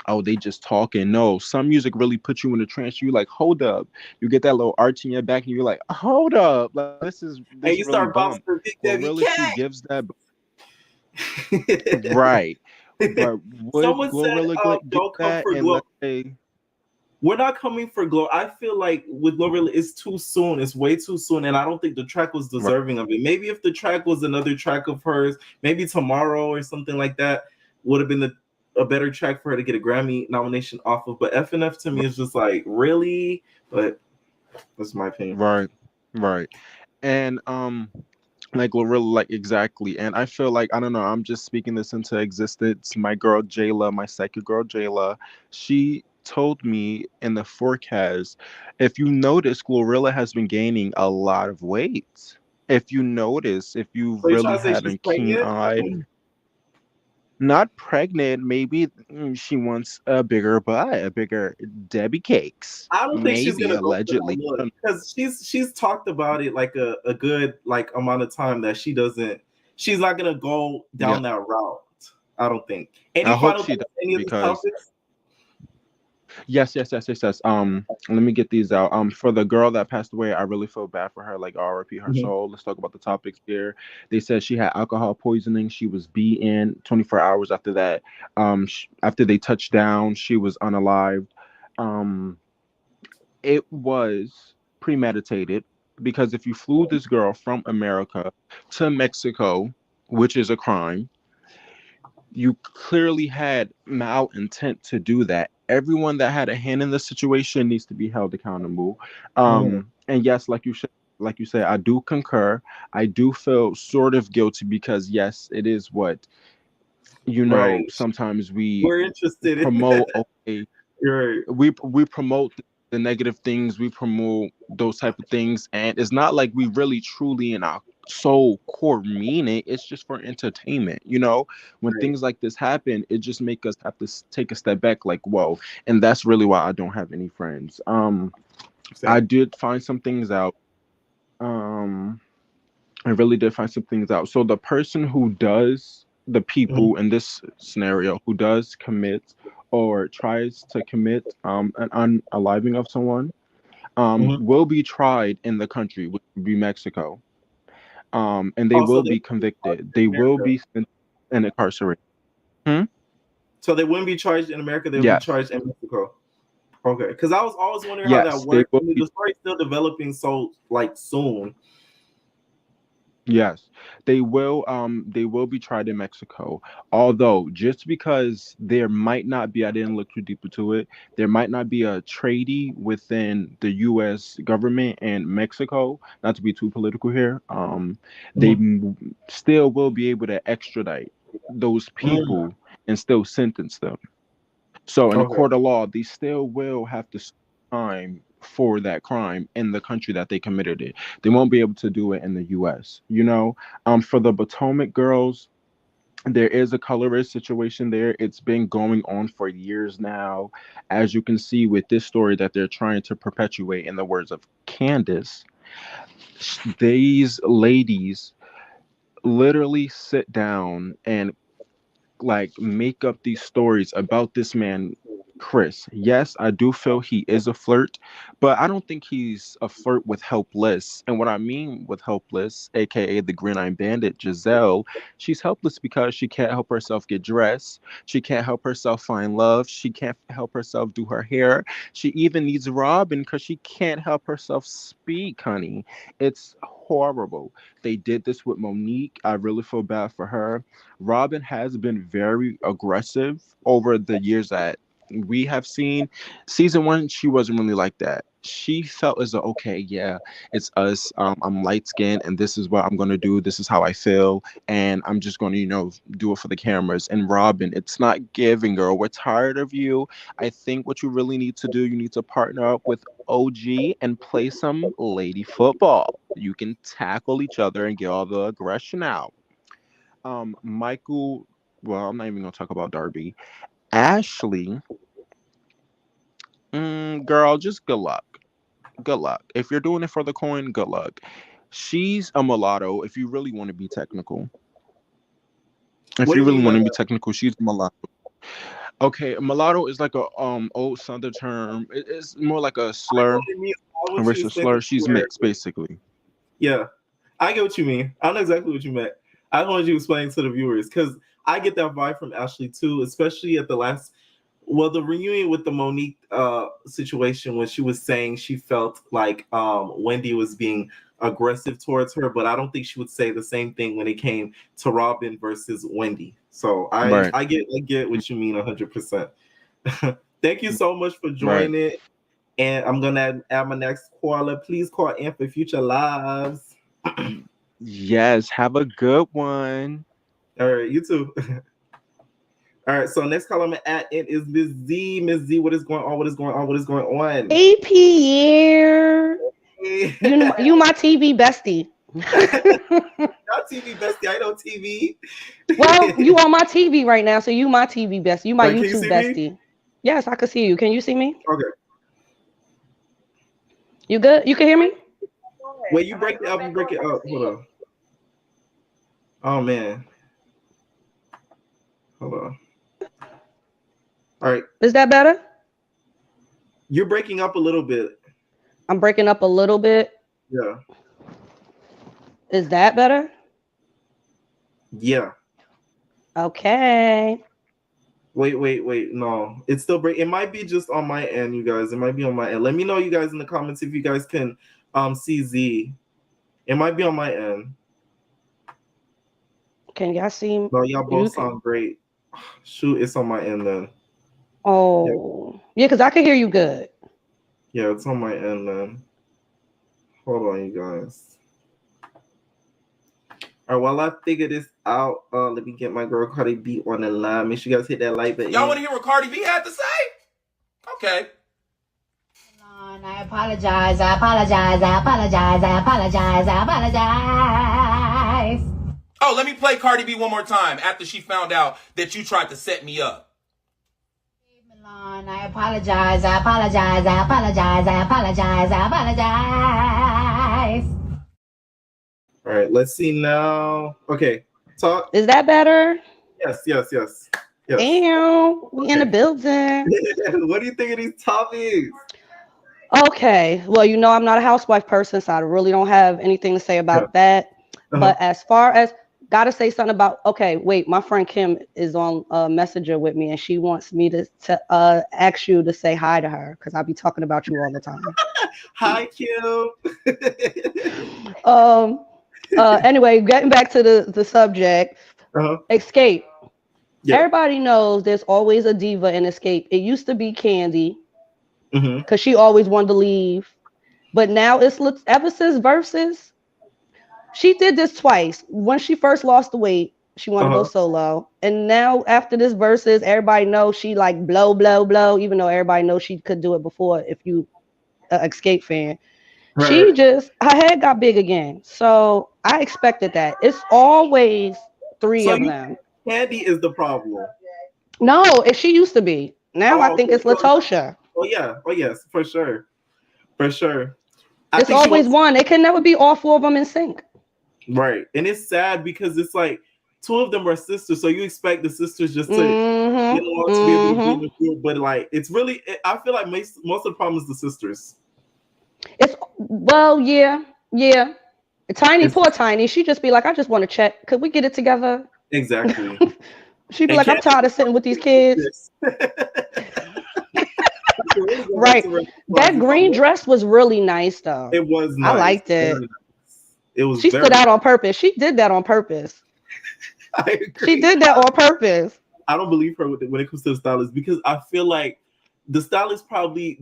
oh they just talking. No, some music really puts you in a trance. You like hold up, you get that little arch in your back, and you're like hold up, like And this you really start bouncing bump. for Big Debbie Glorilla, she Cat. gives that right. But would Someone said, Glorilla give "Don't come that? for And Glow." let's say, We're not coming for Glow. I feel like with Glorilla, it's too soon. It's way too soon, and I don't think the track was right, deserving of it. Maybe if the track was another track of hers, maybe Tomorrow or something like that, would have been a better track for her to get a Grammy nomination off of. But FNF to me is just like really. But that's my opinion. right, right. And like Glorilla, like exactly. And I feel like I don't know. I'm just speaking this into existence. My girl Jayla, my second girl Jayla, she told me in the forecast, if you notice, Glorilla has been gaining a lot of weight. If you notice, if you So you really trying to say had she's a keen pregnant? eye, not pregnant. Maybe she wants a bigger butt, a bigger Debbie Cakes. I don't think she's Maybe gonna go for that allegedly. look because she's talked about it like a good like amount of time that she's not gonna go Yeah, down that route. I don't think. Any I hope final she thoughts does on any of these because topics? yes. Let me get these out. For the girl that passed away, I really feel bad for her. Like RIP her Mhm. soul. Let's talk about the topics here. They said she had alcohol poisoning. She was beaten. 24 hours after that, after they touched down, she was unalived. Um, it was premeditated because if you flew this girl from America to Mexico, which is a crime, you clearly had malintent to do that. Everyone that had a hand in the situation needs to be held accountable. Mm, And yes, like you said, I do concur. I do feel sort of guilty because yes, it is what right. sometimes we We're interested in promote. that. Okay, You're right. we promote the negative things, we promote those type of things, and it's not like we really truly in our soul core mean it. It's just for entertainment. When Right. things like this happen, it just make us have to take a step back, like whoa. And that's really why I don't have any friends. I Same. did find some things out. um I really did find some things out. So the person who does, the Mhm. people in this scenario who does commit or tries to commit an unaliving of someone, Mhm. will be tried in the country, which would be Mexico. And they Also, will they be wouldn't be charged convicted. in They will America. be sent and incarcerated. Hmm? So they wouldn't be charged in America. They would be Yes. charged in Mexico. Okay, because I was always wondering how that Yes, they worked. will I mean, be. the story's still developing so like soon. Yes, they will be tried in Mexico. Although just because there might not be, I didn't look too deep into it, there might not be a treaty within the US government and Mexico, not to be too political here. They Mhm. still will be able to extradite those Mm, people and still sentence them. So in a okay. court of law, they still will have to serve time for that crime in the country that they committed it. They won't be able to do it in the US. For the Potomac girls, There is a colorist situation there. It's been going on for years now. As you can see with this story that they're trying to perpetuate, in the words of Candace, these ladies literally sit down and like make up these stories about this man Chris. Yes, I do feel he is a flirt, but I don't think he's a flirt with helpless. And what I mean with helpless, aka the Green Eye Bandit Giselle, she's helpless because she can't help herself get dressed. She can't help herself find love. She can't help herself do her hair. She even needs Robin because she can't help herself speak, honey. It's horrible. They did this with Monique. I really feel bad for her. Robin has been very aggressive over the years that we have seen. Season one, she wasn't really like that. She felt as though, okay, yeah, it's us. I'm light skinned, and this is what I'm gonna do. This is how I feel, and I'm just gonna, do it for the cameras. And Robin, it's not giving, girl. We're tired of you. I think what you really need to do, you need to partner up with OG and play some lady football. You can tackle each other and get all the aggression out. Michael, well, I'm not even gonna talk about Darby. Ashley, girl, just good luck. Good luck. If you're doing it for the coin, good luck. She's a mulatto. If you really want to be technical, What do you mean by that? she's a mulatto. Okay, mulatto is like a old Southern term. It's more like a slur, a racial slur. She's mixed, basically. Yeah, I get what you mean. I know exactly what you meant. I wanted you to explain to the viewers because I get that vibe from Ashley too, especially at the reunion with the Monique situation when she was saying she felt like Wendy was being aggressive towards her, but I don't think she would say the same thing when it came to Robin versus Wendy. So Right. I get what you mean 100%. Thank you so much for joining. And I'm gonna add my next caller. Please call in for future lives. Yes, have a good one. All right, you too. All right, so next caller I'm gonna add in is Miss Z. Miss Z, what is going on? What is going on? What is going on? AP year. You my TV bestie. Not TV bestie. I know TV. Well, you on my TV right now, so you my TV bestie. You my Wait, YouTube bestie. Yes, I can see you. Can you see me? Okay. You good? You can hear me? Wait, you break it up. You break it up. Hold on. Oh man. Hold on. All right. Is that better? You're breaking up a little bit. I'm breaking up a little bit. Yeah. Is that better? Yeah. Okay. Wait. No, it's still break. It might be just on my end, you guys. It might be on my end. Let me know, you guys, in the comments if you guys can see Z. It might be on my end. Can y'all see? No, y'all both sound great. Shoot, it's on my end then. Oh, yeah, because I can hear you good. Yeah, it's on my end then. Hold on, you guys. All right, while I figure this out, let me get my girl Cardi B on the line. Make sure you guys hit that like button. Y'all want to hear what Cardi B had to say? Okay. I apologize. Oh, let me play Cardi B one more time after she found out that you tried to set me up. I apologize. All right, let's see now. Okay, talk. Is that better? Yes. Damn, we in the building. What do you think of these topics? Okay, well, I'm not a housewife person, so I really don't have anything to say about that. But as far as gotta say something about, okay, wait, my friend Kim is on Messenger with me, and she wants me to ask you to say hi to her because I'll be talking about you all the time. Hi, Kim. Anyway, getting back to the subject, Xscape. Yeah. Everybody knows there's always a diva in Xscape. It used to be Candy because she always wanted to leave, but now it's ever since Versus. She did this twice. When she first lost the weight, she wanted to go solo. And now after this Versus, everybody knows she like blow, even though everybody knows she could do it before if you Xscape fan. Right. She just, her head got big again. So I expected that. It's always three of them. Candy is the problem. No, she used to be. Now I think it's Latocha. Oh yeah. Oh yes, for sure. For sure. It's always one. It can never be all four of them in sync. Right. And it's sad because it's like two of them are sisters, so you expect the sisters just to get along to be able to be in the group, but like it's really, I feel like most of the problem is the sisters. It's yeah. Poor Tiny. She just be like, I just want to check. Could we get it together? Exactly. She'd be like, I'm tired of sitting with these kids. Right. That green dress was really nice, though. It was nice. I liked it. Nice. It was. She stood out on purpose. She did that on purpose. I agree. She did that on purpose. I don't believe her when it comes to the stylist, because I feel like the stylist probably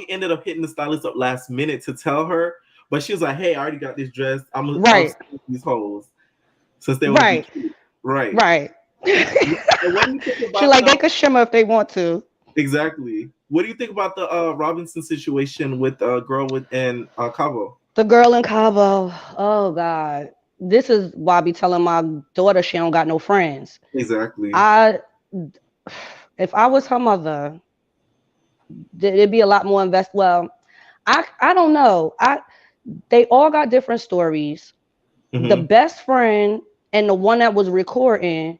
ended up hitting the stylist up last minute to tell her, but she was like, "Hey, I already got this dress. I'm gonna these hoes since they were right." She like they could shimmer if they want to. Exactly. What do you think about the Robinson situation with girl in Cabo? The girl in Cabo. Oh God. This is why I be telling my daughter she don't got no friends. Exactly. If I was her mother, it'd be a lot more invest. Well, I don't know. They all got different stories. The best friend and the one that was recording.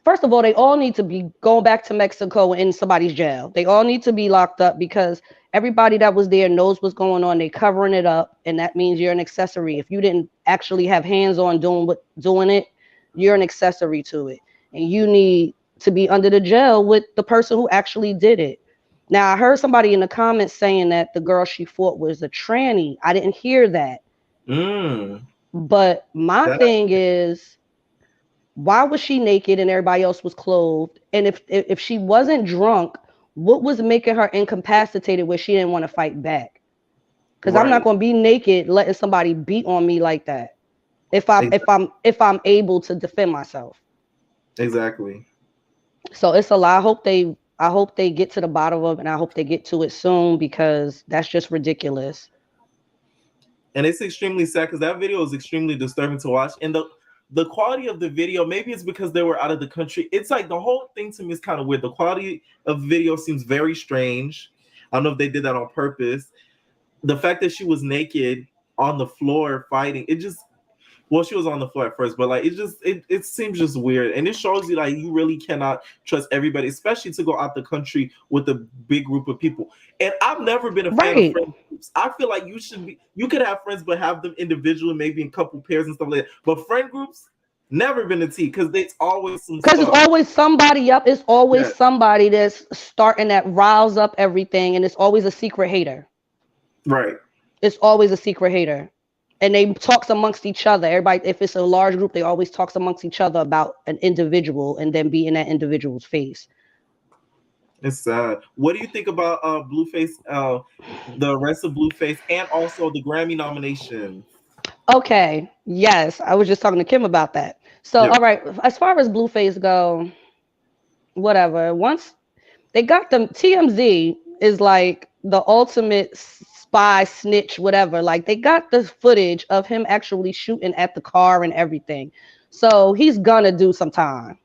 First of all, they all need to be going back to Mexico in somebody's jail. They all need to be locked up because everybody that was there knows what's going on. They covering it up, and that means you're an accessory. If you didn't actually have hands on doing it, you're an accessory to it, and you need to be under the jail with the person who actually did it. Now, I heard somebody in the comments saying that the girl she fought was a tranny. I didn't hear that. But my thing is, why was she naked and everybody else was clothed? And if she wasn't drunk, what was making her incapacitated where she didn't want to fight back? Because I'm not going to be naked letting somebody beat on me like that. If I'm able to defend myself. Exactly. So it's a lot. I hope they get to the bottom of it, and I hope they get to it soon, because that's just ridiculous. And it's extremely sad because that video is extremely disturbing to watch. And the quality of the video, maybe it's because they were out of the country. It's like the whole thing to me is kind of weird. The quality of video seems very strange. I don't know if they did that on purpose. The fact that she was naked on the floor fighting, she was on the floor at first, but like it seems just weird. And it shows you like you really cannot trust everybody, especially to go out the country with a big group of people. And I've never been a fan of friend groups. I feel like you could have friends, but have them individually, maybe in couple pairs and stuff like that. But friend groups, never been a T, because it's always it's always somebody up. It's always somebody that's starting that riles up everything, and it's always a secret hater. Right. It's always a secret hater. And they talks amongst each other. Everybody, if it's a large group, they always talks amongst each other about an individual and then be in that individual's face. It's sad. What do you think about Blueface, the rest of Blueface, and also the Grammy nomination? Okay. Yes. I was just talking to Kim about that. So, all right. As far as Blueface go, whatever. Once they got them, TMZ is like the ultimate spy, snitch, whatever. Like they got the footage of him actually shooting at the car and everything. So he's gonna do some time.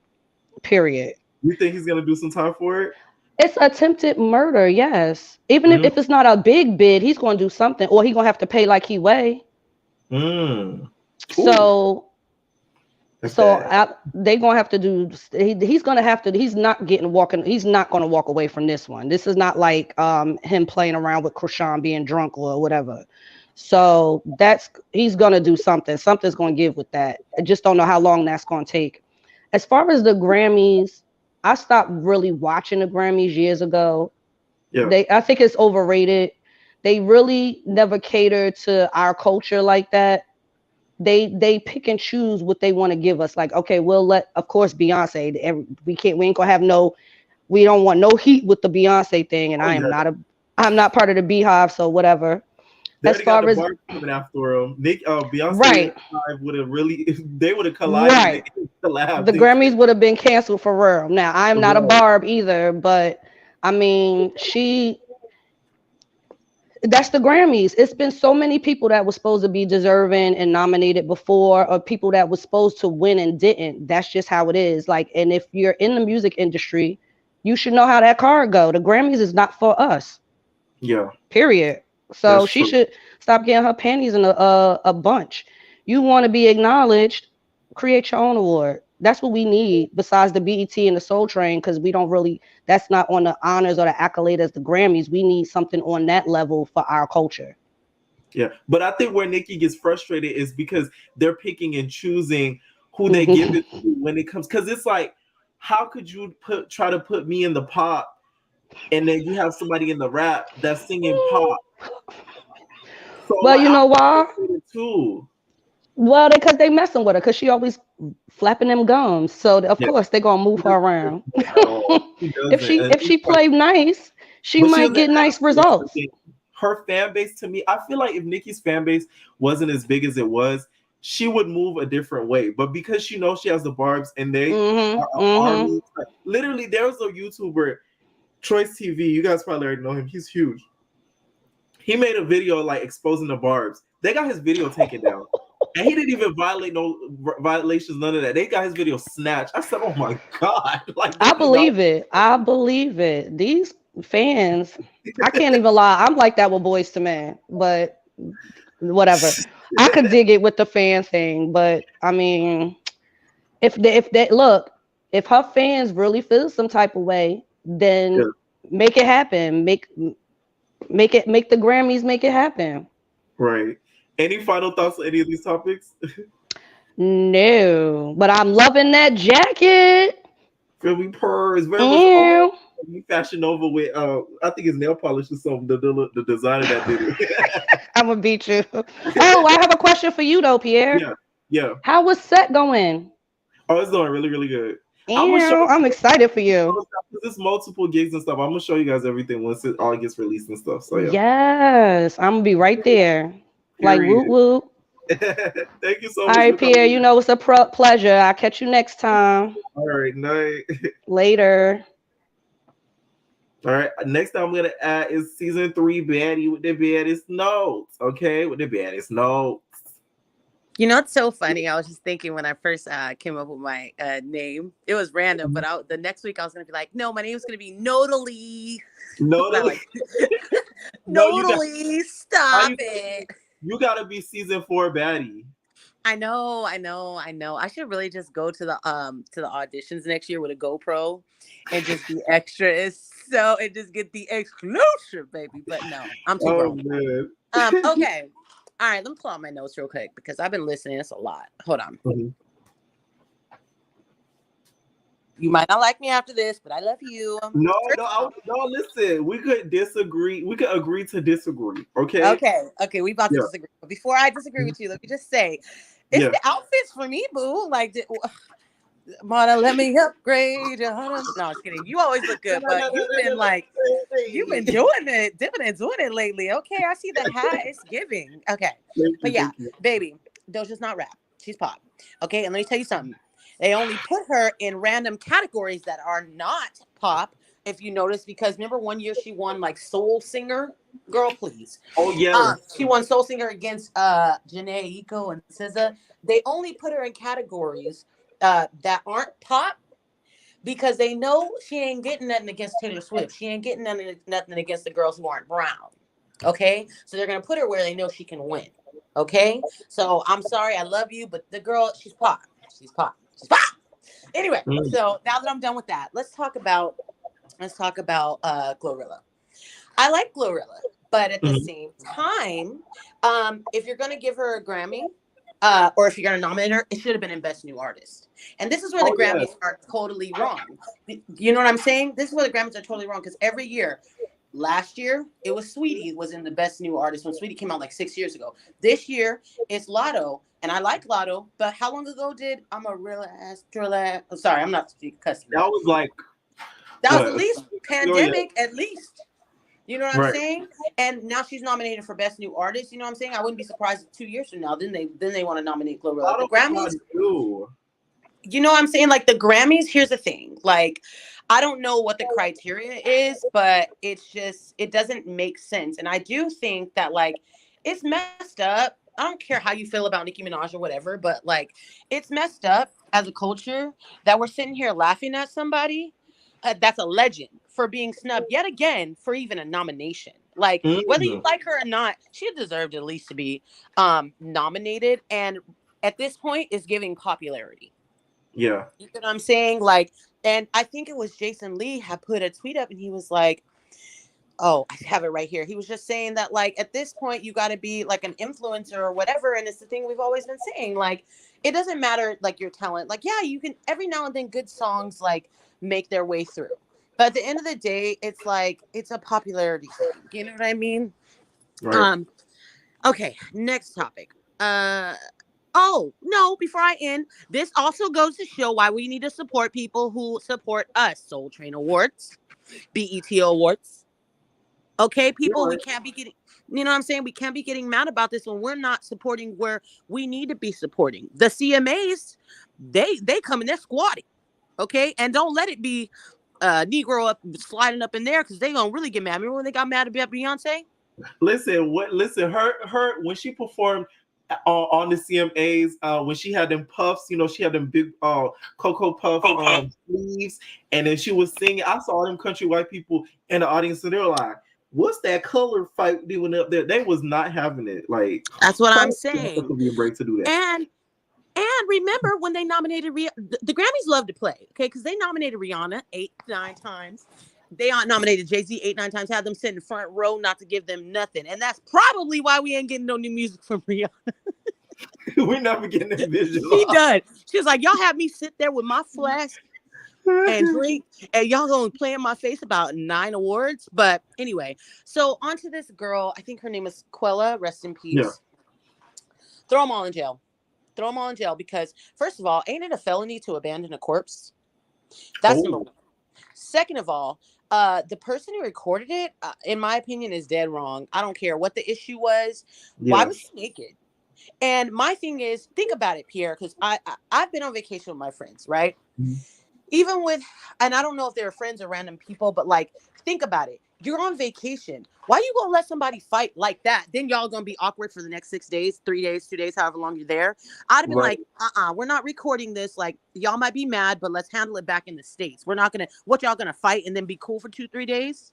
Period. You think he's gonna do some time for it? It's attempted murder, yes. Even if it's not a big bid, he's gonna do something, or he's gonna have to pay like he weigh. So they gonna have to do. He's gonna have to. He's not gonna walk away from this one. This is not like him playing around with Krishan being drunk or whatever. So he's gonna do something. Something's gonna give with that. I just don't know how long that's gonna take. As far as the Grammys, I stopped really watching the Grammys years ago. Yeah. I think it's overrated. They really never cater to our culture like that. They pick and choose what they want to give us. Like, okay, we'll let, of course, Beyonce. We ain't gonna have we don't want no heat with the Beyonce thing. And I'm not part of the Beehive, so whatever. As far as coming after him, Beyonce would have they would have collided. Right. The Grammys would have been canceled for real. Now I'm not a Barb either, but I mean, That's the Grammys. It's been so many people that were supposed to be deserving and nominated before, or people that were supposed to win and didn't. That's just how it is. Like, and if you're in the music industry, you should know how that card go. The Grammys is not for us. Yeah. Period. So That's she true. should stop getting her panties in a bunch. You want to be acknowledged, create your own award. That's what we need besides the BET and the Soul Train, because we don't really, that's not on the honors or the accolade as the Grammys. We need something on that level for our culture. Yeah, but I think where Nicki gets frustrated is because they're picking and choosing who they give it to when it comes, because it's like, how could you try to put me in the pop and then you have somebody in the rap that's singing pop? So, well, you know why? Too. Well, because they messing with her, because she always flapping them gums. So of course they're gonna move her around. if she played nice, she might get nice results. Her fan base, to me, I feel like if Nicki's fan base wasn't as big as it was, she would move a different way. But because she knows she has the Barbs and they are army, literally, there was a YouTuber, Choice TV. You guys probably already know him. He's huge. He made a video like exposing the Barbs. They got his video taken down. And he didn't even violate no violations, none of that. They got his video snatched. I said, oh my God. Like, I believe it. I believe it. These fans, I can't even lie. I'm like that with Boys to Men, but whatever. I could dig it with the fan thing, but I mean, if her fans really feel some type of way, then make it happen. Make the Grammys make it happen. Right. Any final thoughts on any of these topics? No, but I'm loving that jacket. Feel me, purr. It's very much Fashion Nova with I think it's nail polish or something. The designer that did it. I'm gonna beat you. Oh, I have a question for you though, Pierre. Yeah. How was set going? Oh, it's going really, really good. I'm excited for you. There's multiple gigs and stuff. I'm gonna show you guys everything once it all gets released and stuff. So Yes, I'm gonna be right there. Like whoop whoop. Thank you so All much. All right, Pierre. You know it's a pleasure. I'll catch you next time. All right, night. Later. All right. Next time I'm gonna add is season 3 baddie with the baddest notes. Okay, with the baddest notes. You know, it's so funny. I was just thinking when I first came up with my name, it was random, but the next week I was going to be like, no, my name is going to be Notally. Notally. Notally. Stop it. You got to be season 4 baddie. I know. I should really just go to the auditions next year with a GoPro and just be extra. So and just get the exclusive, baby. But no, I'm too grown. Okay. All right, let me pull out my notes real quick because I've been listening. It's a lot. Hold on. You might not like me after this, but I love you. No, listen. We could disagree. We could agree to disagree. Okay. Okay. We about to disagree. But before I disagree with you, let me just say, it's the outfits for me, boo. Like, Mona, let me upgrade. No, I'm just kidding. You always look good, but you've been doing it, dipping and doing it lately. Okay, I see the hat. It's giving. Okay, but yeah, baby, Doja's not rap. She's pop. Okay, and let me tell you something. They only put her in random categories that are not pop. If you notice, because remember one year she won like Soul Singer. Girl, please. Oh yeah. She won Soul Singer against Janae Eiko and SZA. They only put her in categories that aren't pop because they know she ain't getting nothing against Taylor Swift. She ain't getting nothing against the girls who aren't brown. Okay, so they're gonna put her where they know she can win. Okay, so I'm sorry, I love you, but the girl, she's pop. She's pop. Anyway, so now that I'm done with that, let's talk about Glorilla. I like Glorilla, but at the same time, if you're gonna give her a Grammy, or if you're gonna nominate her, it should have been in Best New Artist. And this is where the Grammys are totally wrong. You know what I'm saying? This is where the Grammys are totally wrong because every year, last year it was Sweetie was in the Best New Artist when Sweetie came out like 6 years ago. This year it's Lotto, and I like Lotto, but how long ago did I'm a real ass driller? Oh, sorry, I'm not cussing. That was at least pandemic, at least. You know what I'm saying? And now she's nominated for Best New Artist. You know what I'm saying? I wouldn't be surprised if 2 years from now, then they want to nominate Glorilla. The Grammys. You know what I'm saying? Like the Grammys, here's the thing. Like, I don't know what the criteria is, but it's just, it doesn't make sense. And I do think that like it's messed up. I don't care how you feel about Nicki Minaj or whatever, but like it's messed up as a culture that we're sitting here laughing at somebody that's a legend for being snubbed yet again for even a nomination. Like whether you like her or not, she deserved at least to be nominated. And at this point, is giving popularity. Yeah. You know what I'm saying? Like, and I think it was Jason Lee had put a tweet up and he was like, oh, I have it right here. He was just saying that, like, at this point, you got to be like an influencer or whatever. And it's the thing we've always been saying. Like, it doesn't matter, like, your talent. Like, yeah, you can, every now and then, good songs, like, make their way through. But at the end of the day, it's like, it's a popularity thing. You know what I mean? Right. Okay, next topic. Oh, no, before I end, this also goes to show why we need to support people who support us. Soul Train Awards, BET Awards. Okay, people, we can't be getting, you know what I'm saying? We can't be getting mad about this when we're not supporting where we need to be supporting. The CMAs, they come in, they're squatting. Okay, and don't let it be Negro up sliding up in there because they gonna really get mad. Remember when they got mad about Beyonce? Listen, her when she performed on the CMAs, when she had them puffs, you know, she had them big Cocoa Puff sleeves, and then she was singing. I saw them country white people in the audience, and they were like, "What's that color fight doing up there?" They was not having it. Like, that's what I'm saying. Be a break to do that. And remember when they nominated the Grammys love to play, okay? Because they nominated Rihanna 8-9 times. They nominated Jay-Z 8-9 times, had them sit in the front row not to give them nothing. And that's probably why we ain't getting no new music from Rihanna. We're never getting that visual. She done. She was like, y'all have me sit there with my flask and drink, and y'all gonna play in my face about 9 awards. But anyway, so on to this girl. I think her name is Xscape. Rest in peace. Yeah. Throw them all in jail. Throw them all in jail because, first of all, ain't it a felony to abandon a corpse? That's number one. Second of all, the person who recorded it, in my opinion, is dead wrong. I don't care what the issue was. Yeah. Why was she naked? And my thing is, think about it, Pierre, because I've been on vacation with my friends, right? Mm-hmm. Even with, and I don't know if they're friends or random people, but like, think about it. You're on vacation. Why you gonna let somebody fight like that? Then y'all gonna be awkward for the next 6 days, 3 days, 2 days, however long you're there. I'd have been like, we're not recording this. Like, y'all might be mad, but let's handle it back in the States. We're not gonna, what y'all gonna fight and then be cool for 2-3 days?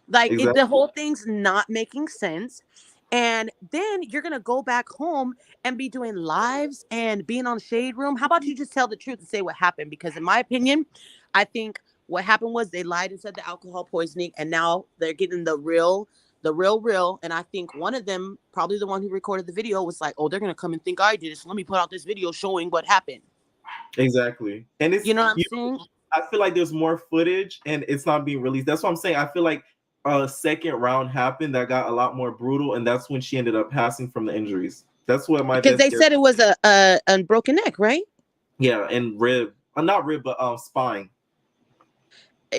Like, exactly. The whole thing's not making sense. And then you're going to go back home and be doing lives and being on Shade Room. How about you just tell the truth and say what happened? Because in my opinion, I think what happened was they lied and said the alcohol poisoning. And now they're getting the real. And I think one of them, probably the one who recorded the video, was like, oh, they're going to come and think I did it. So let me put out this video showing what happened. Exactly. And it's, you know what I'm saying? I feel like there's more footage and it's not being released. That's what I'm saying. I feel like a second round happened that got a lot more brutal, and that's when she ended up passing from the injuries. That's what my because they said it was a broken neck, right? Yeah, and rib, not rib, but spine.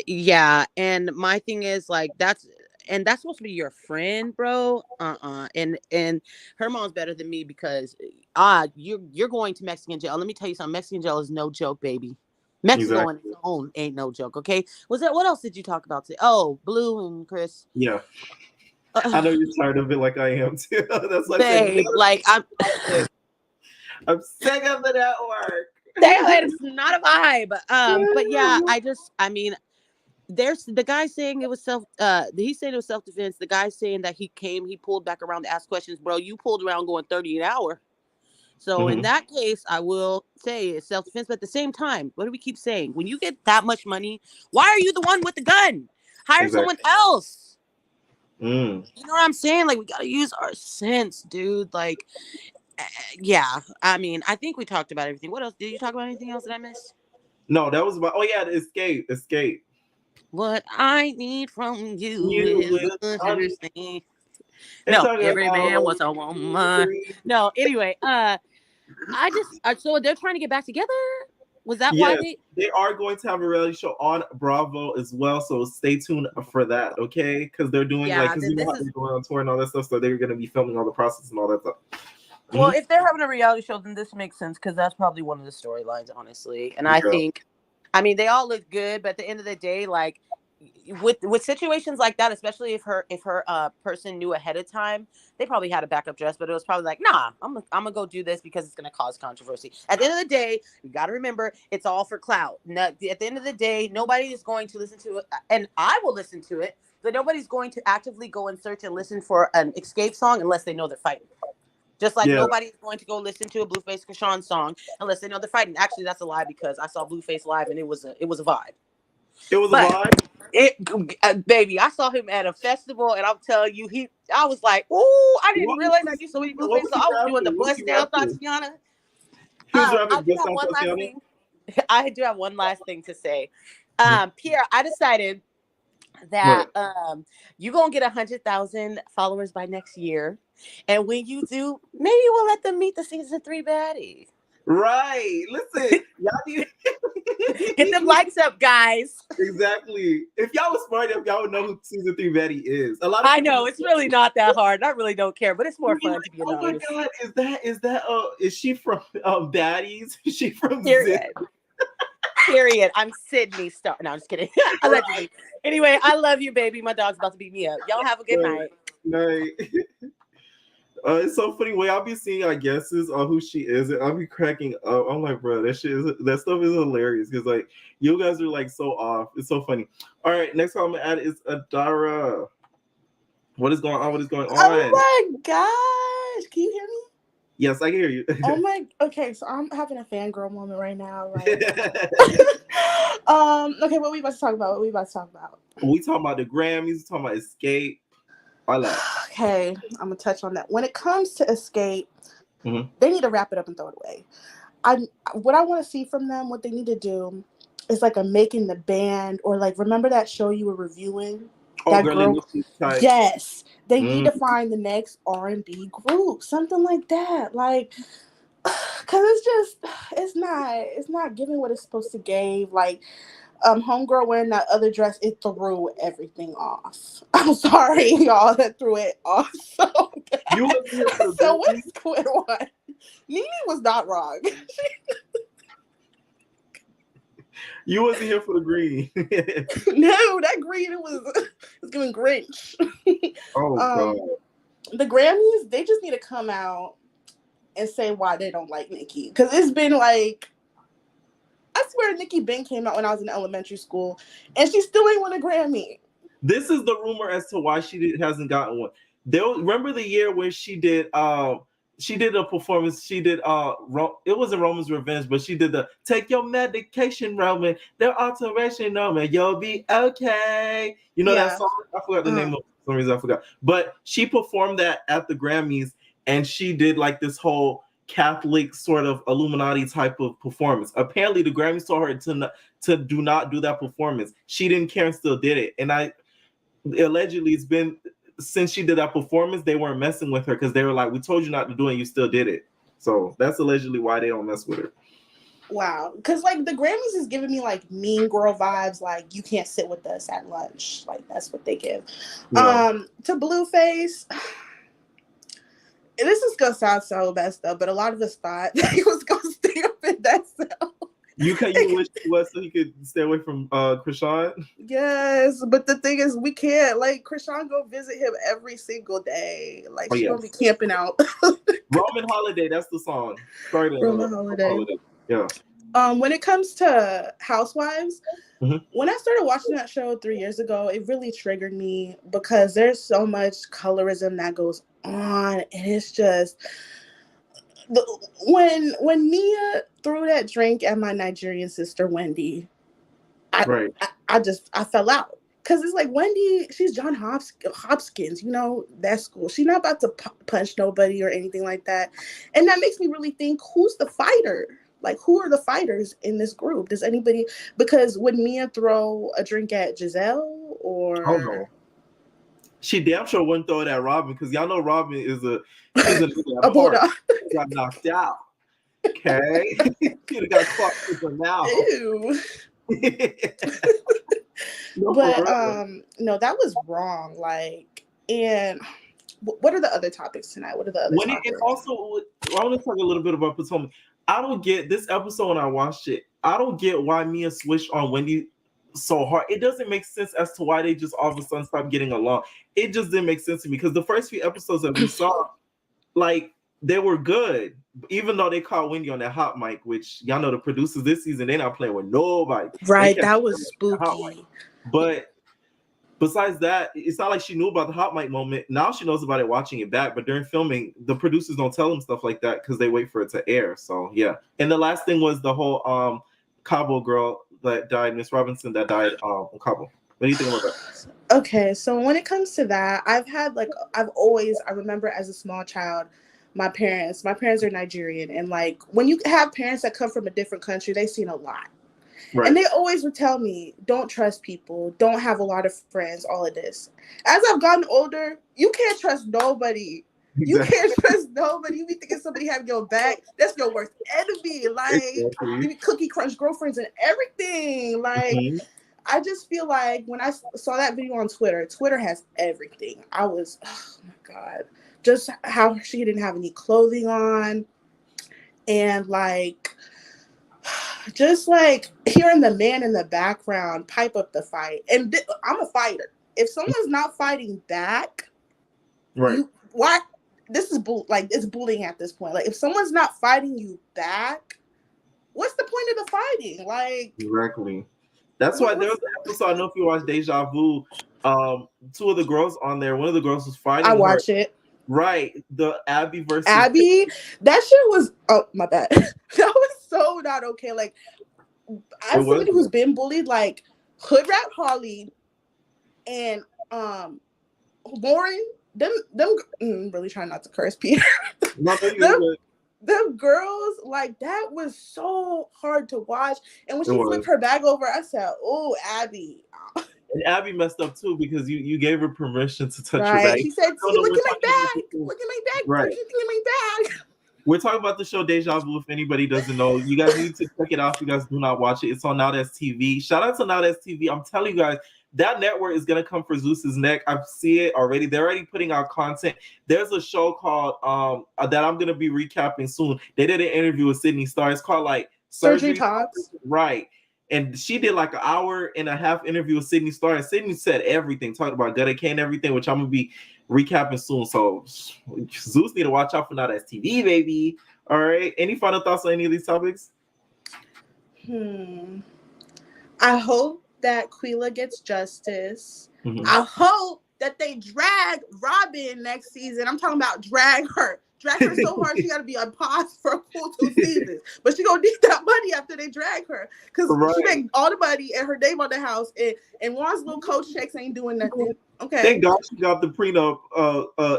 Yeah, and my thing is like that's supposed to be your friend, bro. And her mom's better than me because you're going to Mexican jail. Let me tell you something. Mexican jail is no joke, baby. Mexico on its own ain't no joke, okay? What else did you talk about today? Oh, Blue and Chris. Yeah. I know you're tired of it like I am too. That's like, I'm sick of the network. It's not a vibe. But yeah, there's the guy saying it was he said it was self-defense. The guy saying that he pulled back around to ask questions. Bro, you pulled around going 30 an hour. So in that case, I will say it's self-defense. But at the same time, what do we keep saying? When you get that much money, why are you the one with the gun? Hire someone else. You know what I'm saying? Like, we got to use our sense, dude. Like, yeah. I mean, I think we talked about everything. What else? Did you talk about anything else that I missed? No, that was about, the Xscape. What I need from you is understand. No, every man wants a woman. No, anyway, so they're trying to get back together? Was that why they are going to have a reality show on Bravo as well, so stay tuned for that, okay? Because they're doing because you know how they're going on tour and all that stuff, so they're going to be filming all the process and all that stuff. Well, if they're having a reality show, then this makes sense because that's probably one of the storylines, honestly. And I think I mean, they all look good, but at the end of the day, like with situations like that, especially if her person knew ahead of time, they probably had a backup dress, but it was probably like, nah, I'm gonna go do this because it's gonna cause controversy. At the end of the day, you got to remember it's all for clout. At the end of the day, nobody is going to listen to it, and I will listen to it, but nobody's going to actively go and search and listen for an Xscape song unless they know they're fighting. Just like nobody's going to go listen to a Blueface Krishan song unless they know they're fighting. Actually, that's a lie because I saw Blueface live and it was a vibe. It was a vibe? Baby, I saw him at a festival and I'm telling you, I was like, ooh, I didn't realize I knew so many Blueface. So I was doing the bust down Tatiana. I do have one last thing to say. Pierre, I decided that you're gonna get 100,000 followers by next year. And when you do, maybe we'll let them meet the season 3 baddie. Right. Listen, y'all need get them likes up, guys. Exactly. If y'all was smart enough, y'all would know who season 3 baddie is. I know it's really not that hard. I really don't care, but it's more fun to be anonymous. Oh my God, is she from Baddies? Is she from Period. Period. I'm Sydney Star. No, I'm just kidding. Allegedly. Anyway, I love you, baby. My dog's about to beat me up. Y'all have a good night. Night. It's so funny when I'll be seeing our guesses on who she is, and I'll be cracking up. I'm like, bro, that stuff is hilarious because like you guys are like so off. It's so funny. All right, next one I'm gonna add is Adara. What is going on? What is going on? Oh my gosh! Can you hear me? Yes, I can hear you. Okay, so I'm having a fangirl moment right now. Like, okay, what we about to talk about? We talking about the Grammys. We talking about Xscape. All that. Okay, I'm gonna touch on that. When it comes to Xscape, they need to wrap it up and throw it away. What I want to see from them, what they need to do, is like a Making the Band, or like remember that show you were reviewing? That girl. Yes, they need to find the next R&B group, something like that. Like, cause it's not giving what it's supposed to give. Like, homegirl wearing that other dress, it threw everything off. I'm sorry, y'all, that threw it off so bad. So what's going on? Nene was not wrong. You wasn't here for the green. No, that green it was giving Grinch. Oh God. The Grammys, they just need to come out and say why they don't like Nicki. Because it's been like, I swear Nicki Ben came out when I was in elementary school, and she still ain't won a Grammy. This is the rumor as to why she hasn't gotten one. Remember the year when she did a performance. She did it wasn't Roman's Revenge, but she did the Take Your Medication, Roman. Their alteration, Roman. You'll be okay. You know that song? I forgot the name of it. For some reason I forgot. But she performed that at the Grammys, and she did like this whole Catholic sort of Illuminati type of performance. Apparently the Grammys told her to do not do that performance. She didn't care and still did it. And allegedly it's been since she did that performance, they weren't messing with her because they were like, we told you not to do it and you still did it. So that's allegedly why they don't mess with her. Wow. Because like the Grammys is giving me like Mean Girl vibes, like you can't sit with us at lunch. Like that's what they give. Yeah. To Blueface, this is gonna sound so messed up, but a lot of us thought that he was gonna stay up in that cell. You wish he was so he could stay away from Krishan? Yes, but the thing is, we can't. Like, Krishan go visit him every single day. Like, she's gonna be camping out. Roman Holiday, that's the song. Roman Holiday. Yeah. When it comes to Housewives, when I started watching that show 3 years ago, it really triggered me because there's so much colorism that goes on, and it's just when Nia threw that drink at my Nigerian sister Wendy, I fell out because it's like Wendy, she's John Hopkins, you know, that school. She's not about to punch nobody or anything like that, and that makes me really think, who's the fighter? Like, who are the fighters in this group? Does anybody? Because would Mia throw a drink at Giselle or? Oh no. She damn sure wouldn't throw it at Robin because y'all know Robin is a got knocked out. Okay, could have got caught with her now. Ew. But no, that was wrong. Like, and what are the other topics tonight? What are the other topics? I want to talk a little bit about Potomac. I don't get this episode when I watched it. I don't get why Mia switched on Wendy so hard. It doesn't make sense as to why they just all of a sudden stopped getting along. It just didn't make sense to me because the first few episodes that we saw, like, they were good, even though they caught Wendy on that hot mic, which y'all know the producers this season, they're not playing with nobody. Right, that was spooky. But besides that, it's not like she knew about the hot mic moment. Now she knows about it watching it back, but during filming, the producers don't tell them stuff like that because they wait for it to air. So yeah. And the last thing was the whole Cabo girl that died, Miss Robinson that died on Cabo. What do you think about that? Okay, so when it comes to that, I remember as a small child, my parents are Nigerian, and like when you have parents that come from a different country, they've seen a lot. Right. And they always would tell me, don't trust people, don't have a lot of friends, all of this. As I've gotten older, you can't trust nobody. Exactly. You can't trust nobody. You be thinking somebody have your back. That's your worst enemy. Like, you be Cookie Crunch girlfriends and everything. Like, I just feel like when I saw that video on Twitter has everything. I was, oh my God. Just how she didn't have any clothing on. And like, just like hearing the man in the background pipe up the fight. And I'm a fighter. If someone's not fighting back, right? Why? This is it's bullying at this point. Like if someone's not fighting you back, what's the point of the fighting? Like exactly. That's why there was an episode. I don't know if you watched Deja Vu. Two of the girls on there. One of the girls was fighting. I watched it. Right, the Abby versus Abby. That shit was. Oh my bad. That was so not okay. Like, as somebody who's been bullied, like Hood Rat Holly and Lauren, them really trying not to curse Peter. Them girls, like that was so hard to watch. And when she flipped her bag over, I said, "Oh, Abby." And Abby messed up too because you gave her permission to touch her bag. She said, "Look at my bag. Look at my bag. Right. Look at my bag." We're talking about the show Deja Vu. If anybody doesn't know, you guys need to check it out. If you guys do not watch it, it's on Now That's TV. Shout out to Now That's TV. I'm telling you guys, that network is gonna come for Zeus's neck. I see it already. They're already putting out content. There's a show called that I'm gonna be recapping soon. They did an interview with Sydney Starr. It's called like Surgery Talks. Right. And she did like an hour and a half interview with Sydney Starr. And Sydney said everything, talked about Gutta K and everything, which I'm gonna be recapping soon. So Zeus need to watch out for Now That's TV, baby. All right. Any final thoughts on any of these topics? I hope that Quila gets justice. I hope that they drag Robin next season. I'm talking about drag her. Drag her so hard she got to be on pause for a full 2 seasons. But she gonna need that money after they drag her because she make all the money and her name on the house. And Juan's little coach checks ain't doing nothing. Okay. Thank God she got the prenup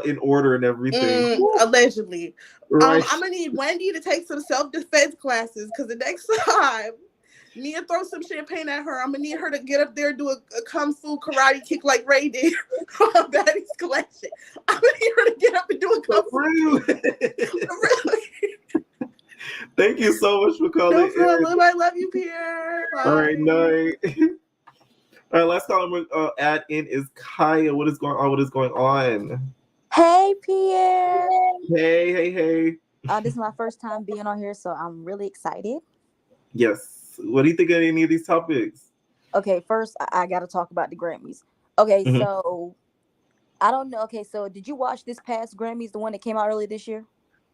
in order and everything. Allegedly. Right. I'm gonna need Wendy to take some self-defense classes because the next time Mia throws some champagne at her, I'm gonna need her to get up there and do a kung fu karate kick like Ray did on Betty's collection. I'm gonna need her to get up and do a kung fu. Really? Thank you so much for calling. No problem. I love you, Pierre. Bye. All right, night. All right, last time I'm gonna add in is Kaya. What is going on? What is going on? Hey, Pierre. Hey. This is my first time being on here, so I'm really excited. Yes. What do you think of any of these topics? Okay, first I got to talk about the Grammys. Okay, so I don't know. Okay, so did you watch this past Grammys, the one that came out earlier this year?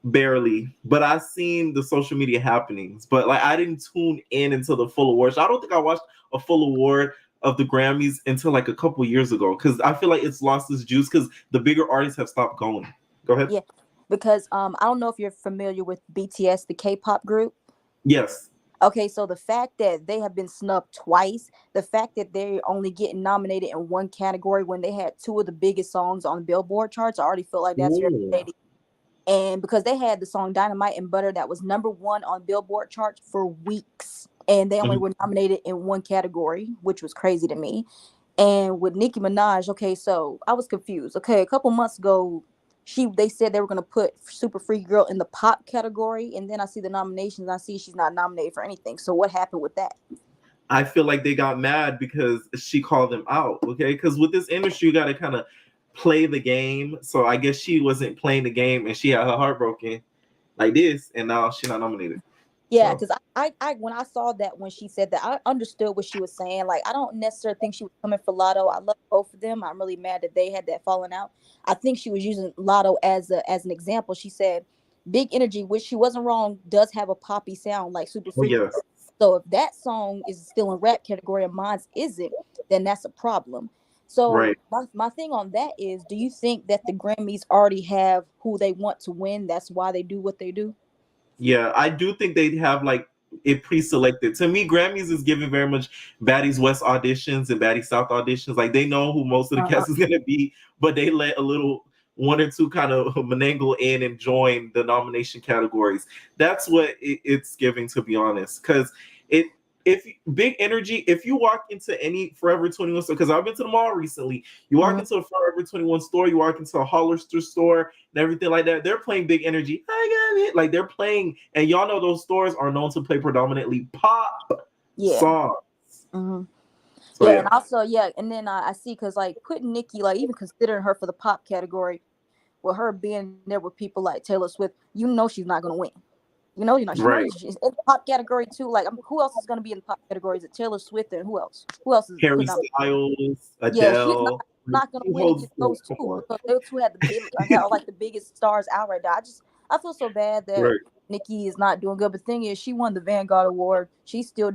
Barely, but I seen the social media happenings. But like, I didn't tune in until the full awards. I don't think I watched a full award of the Grammys until like a couple years ago because I feel like it's lost its juice because the bigger artists have stopped going. Go ahead. Yeah, because I don't know if you're familiar with BTS, the K-pop group. Yes. Okay, so the fact that they have been snubbed twice, the fact that they're only getting nominated in one category when they had 2 of the biggest songs on the Billboard charts, I already feel like that's very shady. And because they had the song Dynamite and Butter that was #1 on Billboard charts for weeks, and they only were nominated in one category, which was crazy to me. And with Nicki Minaj, okay, so I was confused. Okay, a couple months ago, they said they were going to put Super Freak Girl in the pop category, and then I see the nominations, I see she's not nominated for anything. So what happened with that? I feel like they got mad because she called them out, okay? Because with this industry, you got to kind of play the game. So I guess she wasn't playing the game, and she had her heart broken like this, and now she's not nominated. Yeah, because I when I saw that when she said that, I understood what she was saying. Like, I don't necessarily think she was coming for Lotto. I love both of them. I'm really mad that they had that falling out. I think she was using Lotto as an example. She said, "Big Energy," which she wasn't wrong, does have a poppy sound like Super Oh, Freaky. yes. So if that song is still in rap category and mine isn't, then that's a problem. So Right. my thing on that is, do you think that the Grammys already have who they want to win? That's why they do what they do. Yeah, I do think they have like it pre-selected. To me, Grammys is giving very much Baddies West auditions and Baddies South auditions. Like they know who most of the cast is gonna be, but they let a little one or two kind of manangle in and join the nomination categories. That's what it's giving, to be honest. Because if Big Energy, if you walk into any Forever 21 store, because I've been to the mall recently, you walk into a Forever 21 store, you walk into a Hollister store and everything like that, they're playing Big Energy. I got it. Like they're playing, and y'all know those stores are known to play predominantly pop songs. Mm-hmm. So, yeah, and also and then I see because like putting Nicki, like even considering her for the pop category, with her being there with people like Taylor Swift, you know she's not gonna win. You know, she Right. knows she's in the pop category too. Like, who else is going to be in the pop category? Is it Taylor Swift and who else? Who else is Harry putting out? Styles, Yeah, she's Adele. not going to Who win holds against those come two on. because those two had are like the biggest stars out right now. I feel so bad that Right. Nicki is not doing good. But the thing is, she won the Vanguard Award. She's still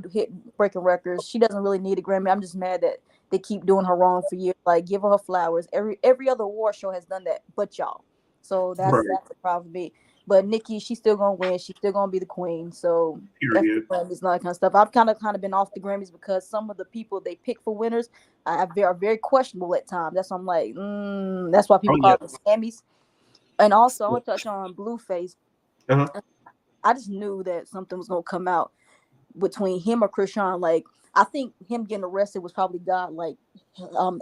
breaking records. She doesn't really need a Grammy. I'm just mad that they keep doing her wrong for years. Like, give her flowers. Every other award show has done that, but y'all. So that's the problem for me. But Nicki, she's still gonna win. She's still gonna be the queen. So Period. Grammys, all that kind of stuff. I've kind of been off the Grammys because some of the people they pick for winners are very questionable at times. That's why I'm like, that's why people call them scammies. And also, I want to touch on Blueface. I just knew that something was gonna come out between him or Krishan. Like, I think him getting arrested was probably God, like,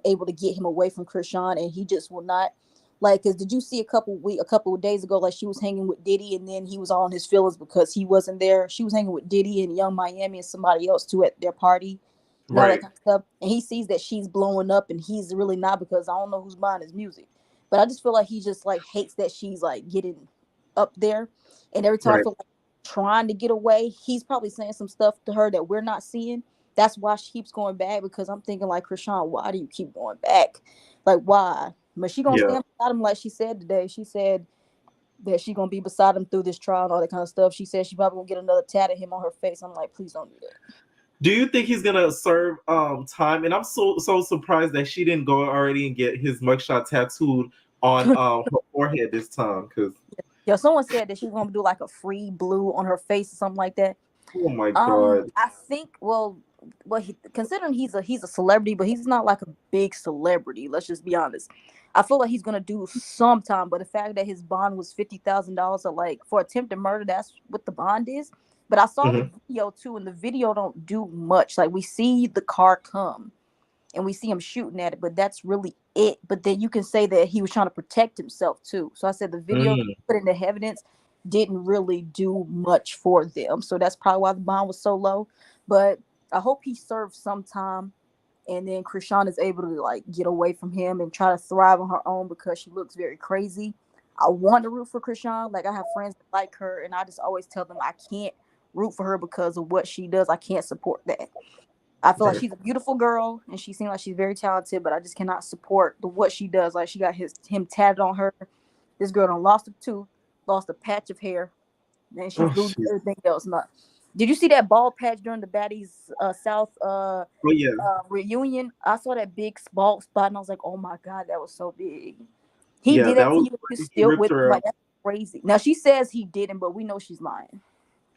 able to get him away from Krishan, and he just will not. Like, cause did you see a couple of days ago, like she was hanging with Diddy, and then he was on his feelings because he wasn't there. She was hanging with Diddy and Young Miami and somebody else too at their party, and all that kind of stuff. And he sees that she's blowing up, and he's really not because I don't know who's buying his music. But I just feel like he just like hates that she's like getting up there, and every time I feel like trying to get away, he's probably saying some stuff to her that we're not seeing. That's why she keeps going back, because I'm thinking like, Krishan, why do you keep going back? Like, why? But she gonna stand beside him like she said today. She said that she gonna be beside him through this trial and all that kind of stuff. She said she probably gonna get another tat of him on her face. I'm like, please don't do that. Do you think he's gonna serve time? And I'm so surprised that she didn't go already and get his mugshot tattooed on her forehead this time. Cause someone said that she's gonna do like a free blue on her face or something like that. Oh my god! I think considering he's a celebrity, but he's not like a big celebrity. Let's just be honest. I feel like he's gonna do some time, but the fact that his bond was $50,000, like for attempted murder, that's what the bond is. But I saw the video too, and the video don't do much. Like, we see the car come, and we see him shooting at it, but that's really it. But then you can say that he was trying to protect himself too. So I said the video put into evidence didn't really do much for them. So that's probably why the bond was so low. But I hope he serves some time, and then Krishan is able to like get away from him and try to thrive on her own, because she looks very crazy. I want to root for Krishan. Like, I have friends that like her, and I just always tell them I can't root for her because of what she does. I can't support that. I feel like she's a beautiful girl, and she seems like she's very talented, but I just cannot support what she does. Like, she got him tatted on her. This girl done lost a tooth, lost a patch of hair, and she's losing everything else. Did you see that bald patch during the Baddies South reunion? I saw that big bald spot, and I was like, oh my god, that was so big. He did that to you. He's still with her. Like, that's crazy. Now she says he didn't, but we know she's lying.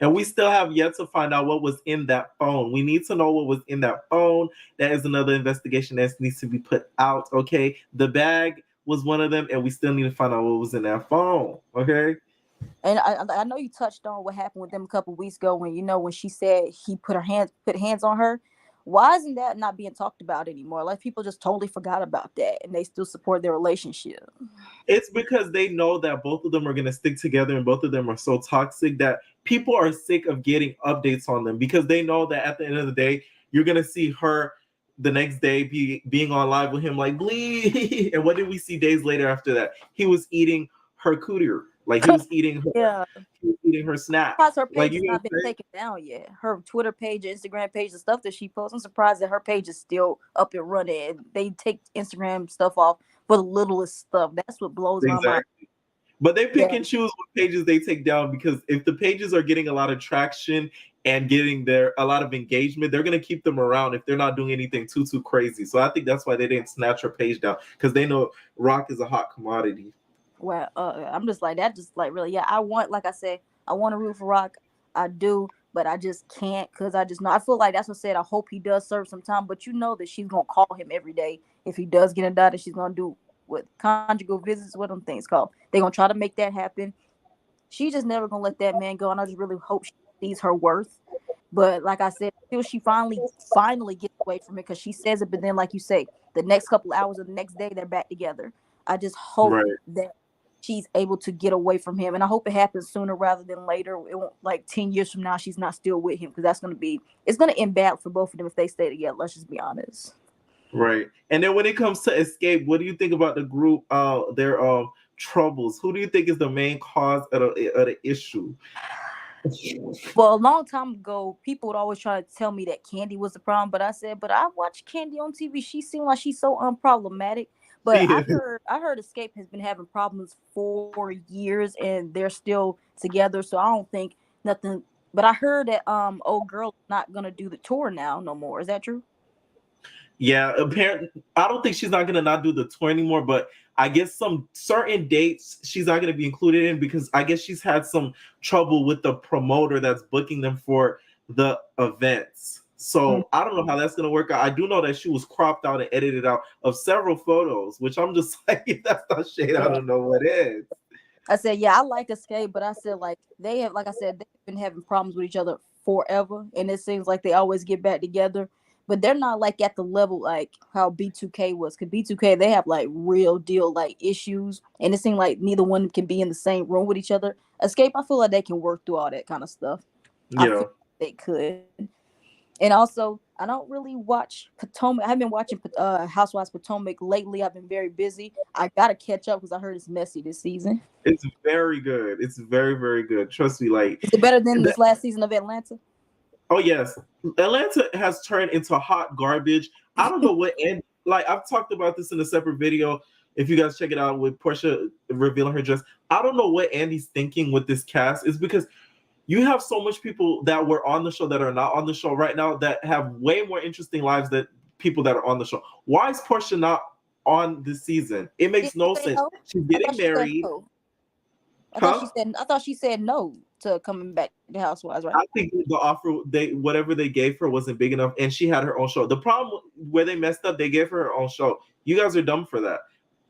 And we still have yet to find out what was in that phone. We need to know what was in that phone. That is another investigation that needs to be put out, okay? The bag was one of them, and we still need to find out what was in that phone, okay? And I know you touched on what happened with them a couple weeks ago when she said he put hands on her. Why isn't that not being talked about anymore? Like, people just totally forgot about that, and they still support their relationship. It's because they know that both of them are going to stick together, and both of them are so toxic that people are sick of getting updates on them, because they know that at the end of the day, you're going to see her the next day being on live with him like, bleed. And what did we see days later after that? He was eating her cooter. Like he was eating her, Yeah. he was eating her snack. Surprised her Like page has you know not what been I'm saying? taken down yet. Her Twitter page, Instagram page, the stuff that she posts. I'm surprised that her page is still up and running. And they take Instagram stuff off for the littlest stuff. That's what blows my mind. Exactly. But they pick Yeah. and choose what pages they take down, because if the pages are getting a lot of traction and getting a lot of engagement, they're gonna keep them around if they're not doing anything too crazy. So I think that's why they didn't snatch her page down, because they know rock is a hot commodity. Well, I'm just like that. Just like really, yeah. I want, like I said, I want to root for Rock. I do, but I just can't, because I just know. I feel like that's what I said. I hope he does serve some time, but you know that she's gonna call him every day if he does get indicted. She's gonna do what conjugal visits, what them things called. They're gonna try to make that happen. She's just never gonna let that man go, and I just really hope she sees her worth. But like I said, until she finally gets away from it, because she says it, but then like you say, the next couple hours of the next day they're back together. I just hope that she's able to get away from him, and I hope it happens sooner rather than later. It won't, like 10 years from now she's not still with him, because it's gonna end bad for both of them if they stay together. Let's just be honest. Right. And then when it comes to Xscape, what do you think about the group, their troubles? Who do you think is the main cause of the issue? Well, a long time ago, people would always try to tell me that Candy was the problem, but I said, but I watched Candy on TV. She seemed like she's so unproblematic. But I heard Xscape has been having problems for years, and they're still together. So I don't think nothing. But I heard that old girl not gonna do the tour now no more. Is that true? Yeah, apparently, I don't think she's not gonna not do the tour anymore, but I guess some certain dates she's not gonna be included in, because I guess she's had some trouble with the promoter that's booking them for the events. So I don't know how that's gonna work out. I do know that she was cropped out and edited out of several photos, which I'm just like, if that's not shade, I don't know what is. I said, yeah, I like Xscape, but I said, like, they have, like I said, they've been having problems with each other forever, and it seems like they always get back together. But they're not like at the level like how B2K was. Because B2K, they have like real deal like issues. And it seemed like neither one can be in the same room with each other. Xscape, I feel like they can work through all that kind of stuff. Yeah. I feel like they could. And also, I don't really watch Potomac. I haven't been watching Housewives Potomac lately. I've been very busy. I got to catch up because I heard it's messy this season. It's very good. It's very, very good. Trust me. Like, is it better than this last season of Atlanta? Oh yes, Atlanta has turned into hot garbage. I don't know what end. Like I've talked about this in a separate video. If you guys check it out with Portia revealing her dress, I don't know what Andy's thinking with this cast. Is because you have so much people that were on the show that are not on the show right now that have way more interesting lives than people that are on the show. Why is Portia not on this season? It makes no sense. No? She's getting married. I thought she said no to coming back to Housewives, right? I think the offer whatever they gave her wasn't big enough, and she had her own show. The problem where they messed up, they gave her her own show. You guys are dumb for that.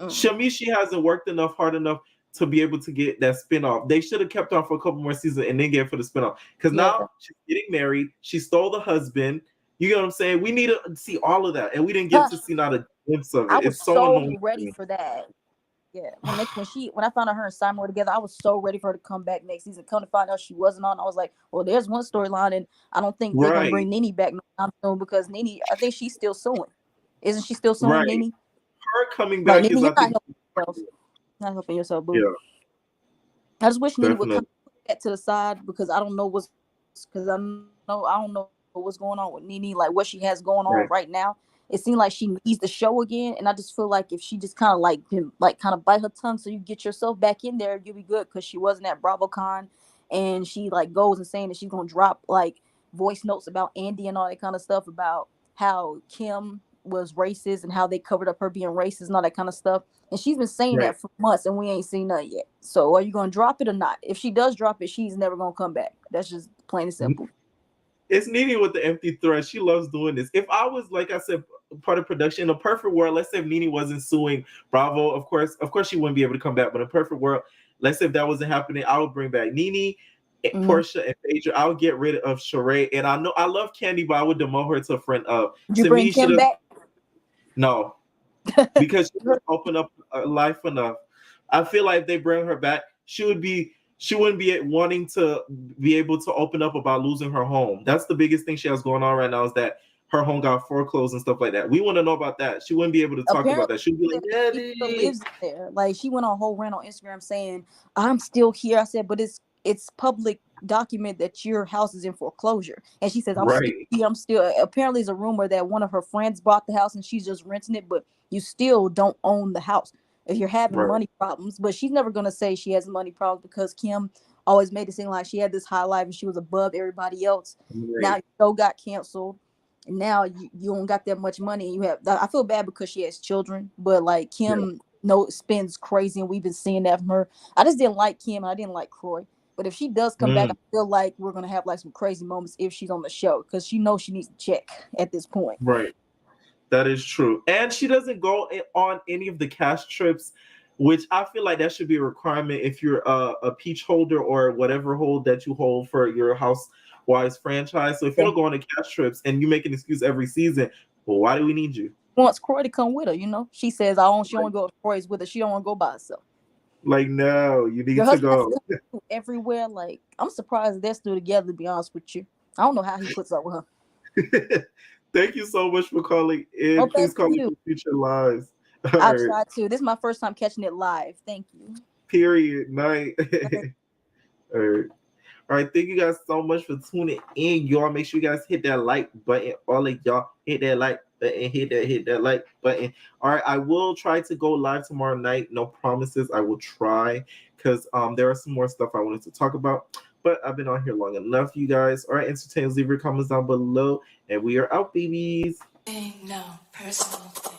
Shamishi hasn't worked hard enough to be able to get that spinoff. They should have kept her for a couple more seasons and then gave her the spinoff. Because now she's getting married. She stole the husband. You know what I'm saying? We need to see all of that, and we didn't get to see not a glimpse of it. I was it's so ready for that. Yeah, when I found out her and Simon were together, I was so ready for her to come back next season. Come to find out she wasn't on, I was like, well, there's one storyline, and I don't think they're gonna bring Nene back no time soon, because Nene, I think she's still suing. Isn't she still suing Nene? Her coming back is not helping yourself, boo. Yeah. I just wish Nene would come back to the side, because I don't know what's going on with Nene, like what she has going on right now. It seemed like she needs the show again, and I just feel like if she just kind of bite her tongue so you get yourself back in there, you'll be good, because she wasn't at BravoCon, and she like goes and saying that she's gonna drop like voice notes about Andy and all that kind of stuff about how Kim was racist and how they covered up her being racist and all that kind of stuff. And she's been saying that for months, and we ain't seen nothing yet. So are you gonna drop it or not? If she does drop it, she's never gonna come back. That's just plain and simple. It's Nene with the empty threat. She loves doing this. If I was, like I said, part of production, in a perfect world, let's say if Nene wasn't suing Bravo, of course she wouldn't be able to come back. But in a perfect world, let's say if that wasn't happening, I would bring back Nene, Portia, and Phaedra. I would get rid of Sheree. And I know I love Candy, but I would demote her to a friend of. Did you bring Kim back? No, because she would open up life enough. I feel like if they bring her back, she wouldn't be wanting to be able to open up about losing her home. That's the biggest thing she has going on right now, is that her home got foreclosed and stuff like that. We want to know about that. She wouldn't be able to talk about that. She'd be like, yeah, she still lives there. Like, she went on a whole rant on Instagram saying, I'm still here. I said, but it's public document that your house is in foreclosure. And she says, I'm still here. I'm still, apparently it's a rumor that one of her friends bought the house and she's just renting it, but you still don't own the house if you're having money problems. But she's never going to say she has money problems because Kim always made it seem like she had this high life and she was above everybody else. Now your show got canceled. And now you don't got that much money. You have. I feel bad because she has children, but like Kim, spends crazy, and we've been seeing that from her. I just didn't like Kim, and I didn't like Croy. But if she does come back, I feel like we're gonna have like some crazy moments if she's on the show because she knows she needs to check at this point. Right, that is true, and she doesn't go on any of the cash trips, which I feel like that should be a requirement if you're a peach holder or whatever hold that you hold for your Housewives franchise. So if you don't go on the cash trips and you make an excuse every season, well, why do we need you? Wants Croy to come with her, she says she don't go if Croy's with her. She don't want to go by herself. Like, no, you need to go everywhere. Like, I'm surprised they're still together, to be honest with you. I don't know how he puts up with her. Thank you so much for calling in. Please call me for future lives. I'll try to. This is my first time catching it live. Thank you. Period. Night. All right. Thank you guys so much for tuning in. Y'all make sure you guys hit that like button. All of y'all hit that like button. Hit that like button. All right. I will try to go live tomorrow night. No promises. I will try because there are some more stuff I wanted to talk about. But I've been on here long enough, you guys. All right, entertainers, leave your comments down below. And we are out, babies. No personal thing.